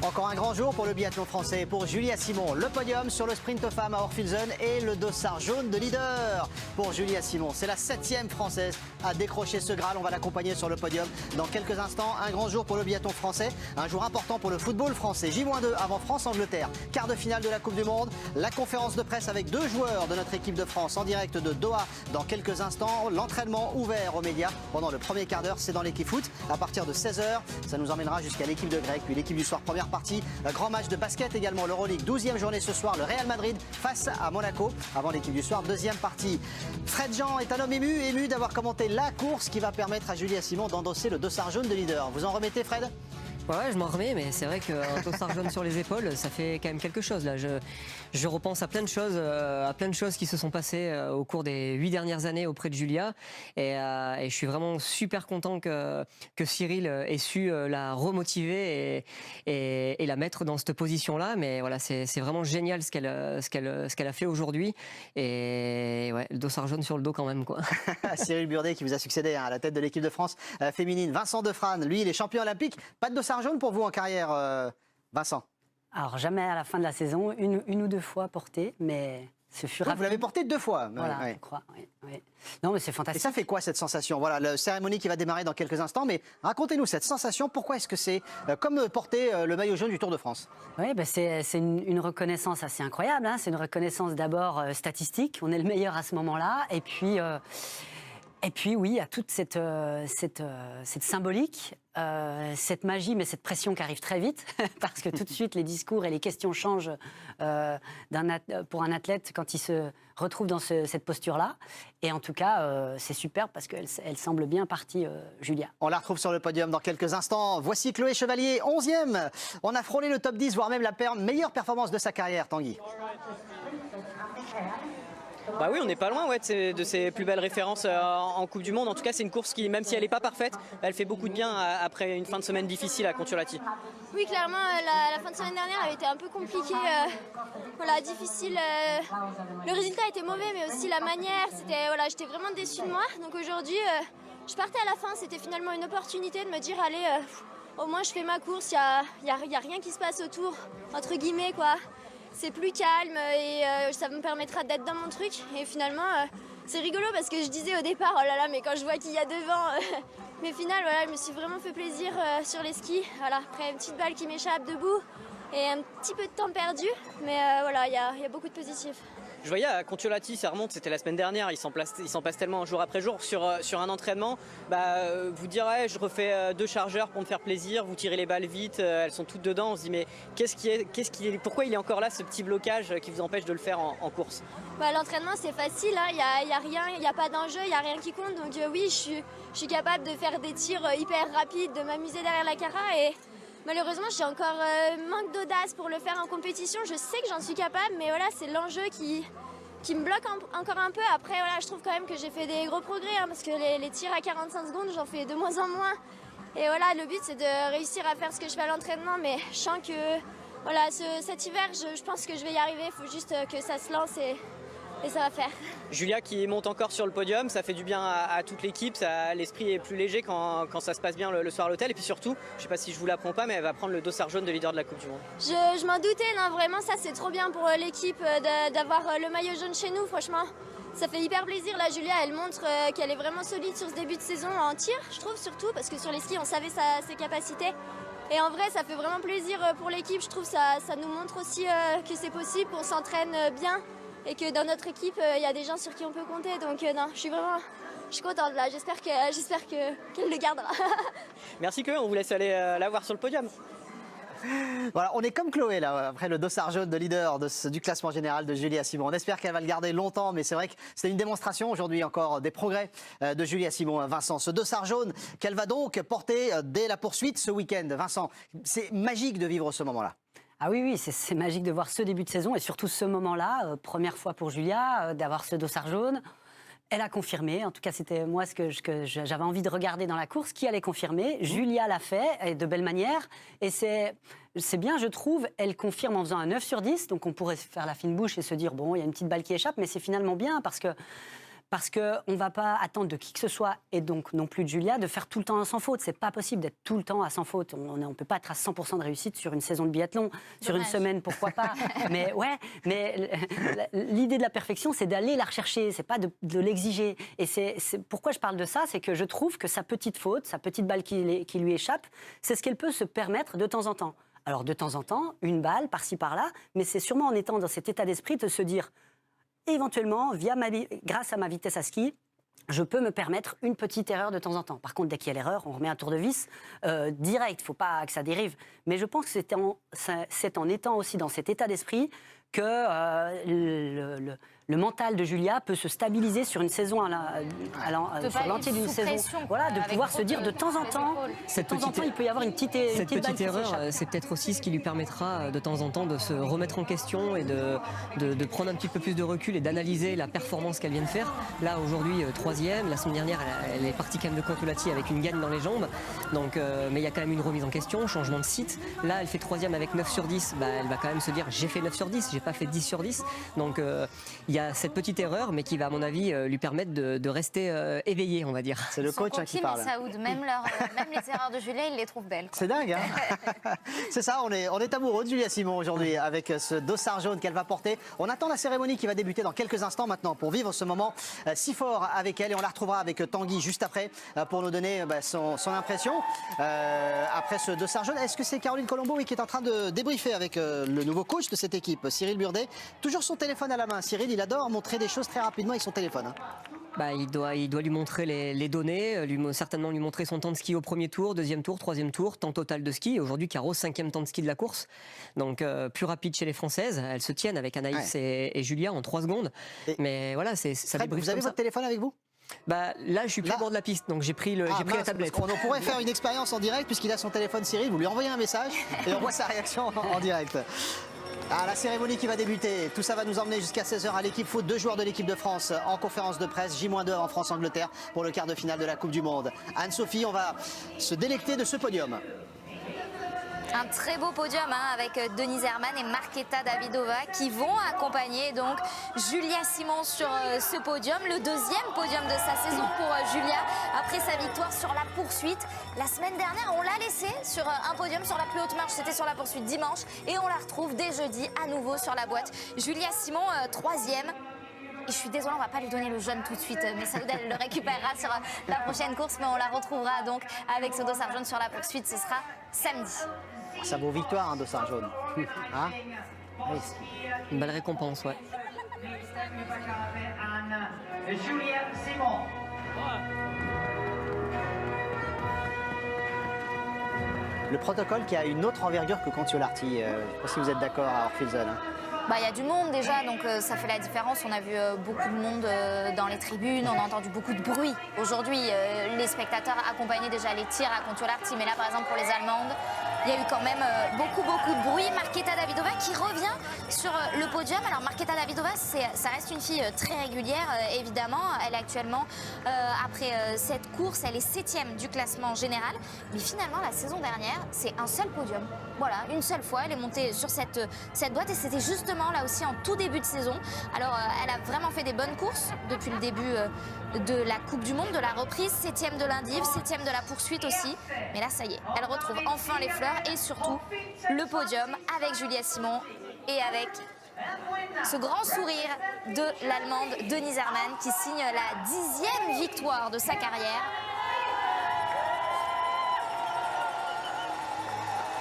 Encore un grand jour pour le biathlon français et pour Julia Simon. Le podium sur le sprint aux femmes à Orfielsen et le dossard jaune de leader pour Julia Simon. C'est la 7e française à décrocher ce Graal. On va l'accompagner sur le podium dans quelques instants. Un grand jour pour le biathlon français, un jour important pour le football français. J-2 avant France-Angleterre, quart de finale de la Coupe du Monde. La conférence de presse avec 2 joueurs de notre équipe de France en direct de Doha dans quelques instants. L'entraînement ouvert aux médias pendant le premier quart d'heure, c'est dans l'équipe foot à partir de 16h. Ça nous emmènera jusqu'à l'équipe de Grec, puis l'équipe du soir, première partie. Grand match de basket également, l'Euroleague, 12e journée ce soir, le Real Madrid face à Monaco. Avant l'équipe du soir, 2e partie. Fred Jean est un homme ému d'avoir commenté la course qui va permettre à Julia Simon d'endosser le dossard jaune de leader. Vous en remettez, Fred ?
Ouais, je m'en remets, mais c'est vrai qu'un dossard jaune sur les épaules, ça fait quand même quelque chose. Là, je repense à plein de choses qui se sont passées au cours des 8 dernières années auprès de Julia, et je suis vraiment super content que Cyril ait su la remotiver et la mettre dans cette position-là. Mais voilà, c'est vraiment génial ce qu'elle a fait aujourd'hui, et ouais, le dossard jaune sur le dos quand même, quoi.
Cyril Burdet qui vous a succédé à la tête de l'équipe de France féminine. Vincent Defrane, lui, il est champion olympique. Pas de dossard jaune pour vous en carrière, Vincent?
Alors jamais à la fin de la saison, une ou deux fois porté, mais ce fut rapide.
Vous l'avez porté 2 fois.
Voilà,
ouais.
je crois. Oui. Non, mais c'est
Et
fantastique.
ça fait quoi cette sensation? Voilà, la cérémonie qui va démarrer dans quelques instants, mais racontez-nous cette sensation. Pourquoi est-ce que c'est comme porter le maillot jaune du Tour de France?
Oui, ben c'est une reconnaissance assez incroyable. Hein. C'est une reconnaissance d'abord statistique. On est le meilleur à ce moment-là, et puis oui, il y a toute cette symbolique, cette magie, mais cette pression qui arrive très vite, parce que tout de suite, les discours et les questions changent pour un athlète quand il se retrouve dans cette posture-là. Et en tout cas, c'est super parce qu'elle semble bien partie, Julia.
On la retrouve sur le podium dans quelques instants. Voici Chloé Chevalier, 11e. On a frôlé le top 10, voire même la meilleure performance de sa carrière, Tanguy.
Bah oui, on n'est pas loin de ses plus belles références en Coupe du Monde. En tout cas, c'est une course qui, même si elle n'est pas parfaite, elle fait beaucoup de bien après une fin de semaine difficile à Kontiolahti.
Oui, clairement, la fin de semaine dernière avait été un peu compliquée, difficile. Le résultat était mauvais, mais aussi la manière. J'étais vraiment déçue de moi. Donc aujourd'hui, je partais à la fin. C'était finalement une opportunité de me dire, allez, au moins je fais ma course. Il y a rien qui se passe autour, entre guillemets, quoi. C'est plus calme et ça me permettra d'être dans mon truc. Et finalement, c'est rigolo parce que je disais au départ, oh là là, mais quand je vois qu'il y a devant... mais final, voilà, je me suis vraiment fait plaisir sur les skis. Voilà, après une petite balle qui m'échappe debout et un petit peu de temps perdu. Mais voilà, il y a beaucoup de positifs.
Je voyais à Kontiolahti, ça remonte, c'était la semaine dernière, il s'en passe tellement jour après jour sur un entraînement. Vous direz, je refais 2 chargeurs pour me faire plaisir, vous tirez les balles vite, elles sont toutes dedans. On se dit, mais pourquoi il est encore là, ce petit blocage qui vous empêche de le faire en course?
L'entraînement, c'est facile, hein. Il y a rien, il n'y a pas d'enjeu, il n'y a rien qui compte. Donc oui, je suis capable de faire des tirs hyper rapides, de m'amuser derrière la cara. Et malheureusement, j'ai encore manque d'audace pour le faire en compétition. Je sais que j'en suis capable, mais voilà, c'est l'enjeu qui me bloque encore un peu. Après, voilà, je trouve quand même que j'ai fait des gros progrès, hein, parce que les tirs à 45 secondes, j'en fais de moins en moins. Et voilà, le but, c'est de réussir à faire ce que je fais à l'entraînement, mais je sens que voilà, cet hiver, je pense que je vais y arriver. Il faut juste que ça se lance et ça va faire.
Julia qui monte encore sur le podium, ça fait du bien à toute l'équipe, l'esprit est plus léger quand ça se passe bien le soir à l'hôtel. Et puis surtout, je ne sais pas si je vous l'apprends pas, mais elle va prendre le dossard jaune de leader de la Coupe du Monde.
Je m'en doutais, non, vraiment, ça c'est trop bien pour l'équipe d'avoir le maillot jaune chez nous, franchement. Ça fait hyper plaisir. Là, Julia, elle montre qu'elle est vraiment solide sur ce début de saison en tir, je trouve, surtout, parce que sur les skis, on savait ses capacités. Et en vrai, ça fait vraiment plaisir pour l'équipe. Je trouve que ça nous montre aussi que c'est possible, qu'on s'entraîne bien. Et que dans notre équipe, il y a des gens sur qui on peut compter. Donc non, je suis contente là. J'espère qu'elle le gardera.
Merci Chloé, on vous laisse aller la voir sur le podium.
Voilà, on est comme Chloé là, après le dossard jaune de leader du classement général de Julia Simon. On espère qu'elle va le garder longtemps, mais c'est vrai que c'est une démonstration aujourd'hui encore des progrès de Julia Simon. Vincent, ce dossard jaune qu'elle va donc porter dès la poursuite ce week-end. Vincent, c'est magique de vivre ce moment-là.
Ah oui, c'est magique de voir ce début de saison et surtout ce moment-là, première fois pour Julia, d'avoir ce dossard jaune. Elle a confirmé, en tout cas c'était moi ce que j'avais envie de regarder dans la course, qui allait confirmer. Julia l'a fait, et de belle manière, et c'est bien je trouve, elle confirme en faisant un 9 sur 10, donc on pourrait faire la fine bouche et se dire bon, il y a une petite balle qui échappe, mais c'est finalement bien parce qu'on ne va pas attendre de qui que ce soit, et donc non plus de Julia, de faire tout le temps sans faute. C'est pas possible d'être tout le temps à sans faute. On ne peut pas être à 100% de réussite sur une saison de biathlon. Sur une semaine, pourquoi pas. Mais l'idée de la perfection, c'est d'aller la rechercher, c'est pas de l'exiger. Et pourquoi je parle de ça, c'est que je trouve que sa petite faute, sa petite balle qui lui échappe, c'est ce qu'elle peut se permettre de temps en temps. Alors de temps en temps, une balle, par-ci, par-là, mais c'est sûrement en étant dans cet état d'esprit de se dire... Éventuellement, grâce à ma vitesse à ski, je peux me permettre une petite erreur de temps en temps. Par contre, dès qu'il y a l'erreur, on remet un tour de vis direct. Il ne faut pas que ça dérive. Mais je pense que c'est en étant aussi dans cet état d'esprit que le mental de Julia peut se stabiliser sur une saison, sur l'entier d'une saison. Voilà, de pouvoir se dire de temps en temps, il peut y avoir une petite
erreur. C'est peut-être aussi ce qui lui permettra de temps en temps de se remettre en question et de prendre un petit peu plus de recul et d'analyser la performance qu'elle vient de faire. Là, aujourd'hui, 3e. La semaine dernière, elle est partie quand même de Contiolahti avec une gagne dans les jambes. Donc, mais il y a quand même une remise en question, changement de site. Là, elle fait 3e avec 9 sur 10. Elle va quand même se dire, j'ai fait 9 sur 10, j'ai pas fait 10 sur 10. Donc, il y a cette petite erreur, mais qui va, à mon avis, lui permettre de rester éveillé, on va dire.
C'est le coach qui parle.
Saoud, même les erreurs de Julia, il les trouve belles.
C'est dingue, hein. C'est ça, on est amoureux de Julia Simon aujourd'hui avec ce dossard jaune qu'elle va porter. On attend la cérémonie qui va débuter dans quelques instants maintenant pour vivre ce moment si fort avec elle. Et on la retrouvera avec Tanguy juste après pour nous donner son impression après ce dossard jaune. Est-ce que c'est Caroline Colombo qui est en train de débriefer avec le nouveau coach de cette équipe, Cyril Burdet? Toujours son téléphone à la main. Cyril, il adore montrer des choses très rapidement avec son téléphone.
Il doit lui montrer les données, certainement lui montrer son temps de ski au premier tour, deuxième tour, troisième tour, temps total de ski. Aujourd'hui, Caro, 5e temps de ski de la course. Donc, plus rapide chez les Françaises. Elles se tiennent avec Anaïs et Julia en 3 secondes. Mais voilà, ça débriefe.
Vous avez votre téléphone avec vous?
Là, je suis plus au bord de la piste, donc j'ai pris la tablette.
On pourrait faire une expérience en direct puisqu'il a son téléphone, Cyril. Vous lui envoyez un message et on voit sa réaction en direct. La cérémonie qui va débuter, tout ça va nous emmener jusqu'à 16h à l'équipe foot. 2 joueurs de l'équipe de France en conférence de presse, J-2 en France-Angleterre pour le quart de finale de la Coupe du Monde. Anne-Sophie, on va se délecter de ce podium.
Un très beau podium avec Denise Herrmann et Marketa Davidova qui vont accompagner donc Julia Simon sur ce podium. Le 2e podium de sa saison pour Julia après sa victoire sur la poursuite. La semaine dernière, on l'a laissée sur un podium sur la plus haute marche. C'était sur la poursuite dimanche et on la retrouve dès jeudi à nouveau sur la boîte. Julia Simon, 3e. Et je suis désolée, on ne va pas lui donner le jaune tout de suite, mais Saoud, elle le récupérera sur la prochaine course, mais on la retrouvera donc avec ce dossard jaune sur la poursuite. Ce sera samedi.
Ça vaut victoire, un dossard jaune. Hein? Oui.
Une belle récompense, ouais.
Julia Simon. Le protocole qui a une autre envergure que Contiolahti. Je ne sais pas si vous êtes d'accord à Orphilson.
Il y a du monde déjà, donc ça fait la différence. On a vu beaucoup de monde dans les tribunes, on a entendu beaucoup de bruit. Aujourd'hui, les spectateurs accompagnaient déjà les tirs à Contiolahti, mais là, par exemple, pour les Allemandes, il y a eu quand même beaucoup de bruit. Marketa Davidova qui revient sur le podium. Alors Marketa Davidova, ça reste une fille très régulière, évidemment. Elle est actuellement, après cette course, elle est 7e du classement général. Mais finalement, la saison dernière, c'est un seul podium. Voilà, une seule fois, elle est montée sur cette boîte et c'était justement là aussi en tout début de saison. Alors, elle a vraiment fait des bonnes courses depuis le début de la Coupe du Monde, de la reprise. 7e de l'Indiv, 7e de la poursuite aussi. Mais là, ça y est, elle retrouve enfin les fleurs et surtout le podium avec Julia Simon et avec ce grand sourire de l'Allemande Denise Herrmann qui signe la 10e victoire de sa carrière.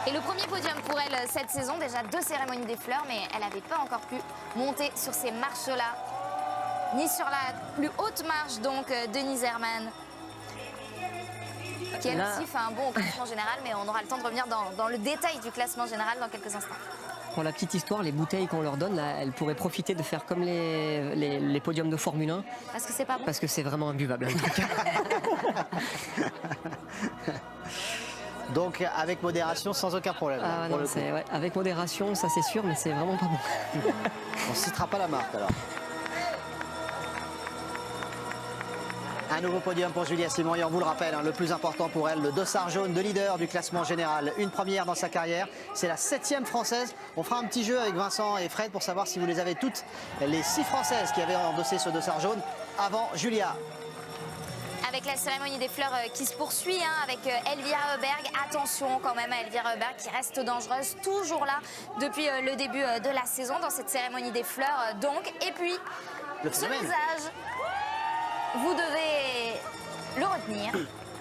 Et le premier podium pour elle cette saison, déjà 2 cérémonies des fleurs, mais elle n'avait pas encore pu monter sur ces marches-là, ni sur la plus haute marche, donc Denise Herrmann, qui elle aussi fait un bon classement général, mais on aura le temps de revenir dans le détail du classement général dans quelques instants.
Pour la petite histoire, les bouteilles qu'on leur donne, là, elles pourraient profiter de faire comme les podiums de Formule 1.
Parce que c'est pas bon.
Parce que c'est vraiment imbuvable. En tout cas.
Donc avec modération, sans aucun problème.
Ah, non, avec modération, ça c'est sûr, mais c'est vraiment pas bon.
On ne citera pas la marque alors. Un nouveau podium pour Julia Simon et on vous le rappelle, le plus important pour elle, le dossard jaune de leader du classement général. Une première dans sa carrière, c'est la 7e française. On fera un petit jeu avec Vincent et Fred pour savoir si vous les avez toutes, les 6 françaises qui avaient endossé ce dossard jaune avant Julia.
Avec la cérémonie des fleurs qui se poursuit avec Elvira Heuberg. Attention quand même à Elvira Heuberg qui reste dangereuse, toujours là depuis le début de la saison dans cette cérémonie des fleurs. Donc, et puis, ce visage, vous devez le retenir.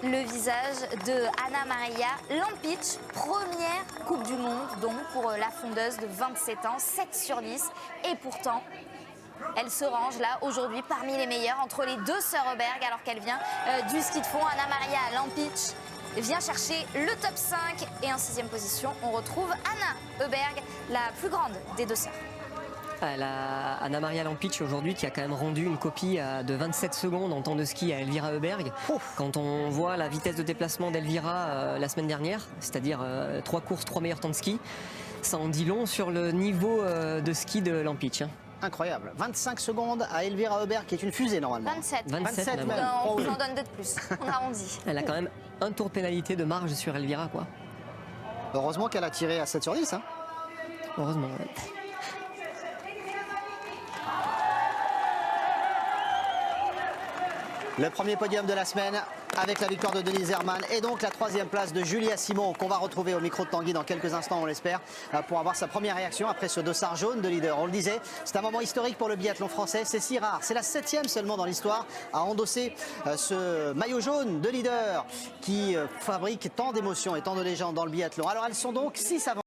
Le visage de Anna Maria Lampic, première Coupe du Monde donc pour la fondeuse de 27 ans, 7 sur 10. Et pourtant, elle se range là aujourd'hui parmi les meilleures entre les 2 sœurs Heuberg alors qu'elle vient du ski de fond. Anna Maria Lampic vient chercher le top 5 et en 6e position on retrouve Anna Heuberg, la plus grande des 2 sœurs.
Anna Maria Lampic aujourd'hui qui a quand même rendu une copie de 27 secondes en temps de ski à Elvira Heuberg. Quand on voit la vitesse de déplacement d'Elvira la semaine dernière, c'est-à-dire 3 courses, 3 meilleurs temps de ski, ça en dit long sur le niveau de ski de Lampic.
Incroyable. 25 secondes à Elvira Heuberg qui est une fusée normalement.
27
même.
Non,
Oh
on
oui.
vous en donne 2 de plus. On arrondit.
Elle a quand même un tour de pénalité de marge sur Elvira, quoi.
Heureusement qu'elle a tiré à 7 sur 10.
Heureusement, ouais.
Le premier podium de la semaine avec la victoire de Denise Herrmann et donc la 3e place de Julia Simon qu'on va retrouver au micro de Tanguy dans quelques instants, on l'espère, pour avoir sa première réaction après ce dossard jaune de leader. On le disait, c'est un moment historique pour le biathlon français, c'est si rare, c'est la 7e seulement dans l'histoire à endosser ce maillot jaune de leader qui fabrique tant d'émotions et tant de légendes dans le biathlon. Alors elles sont donc 6 avant.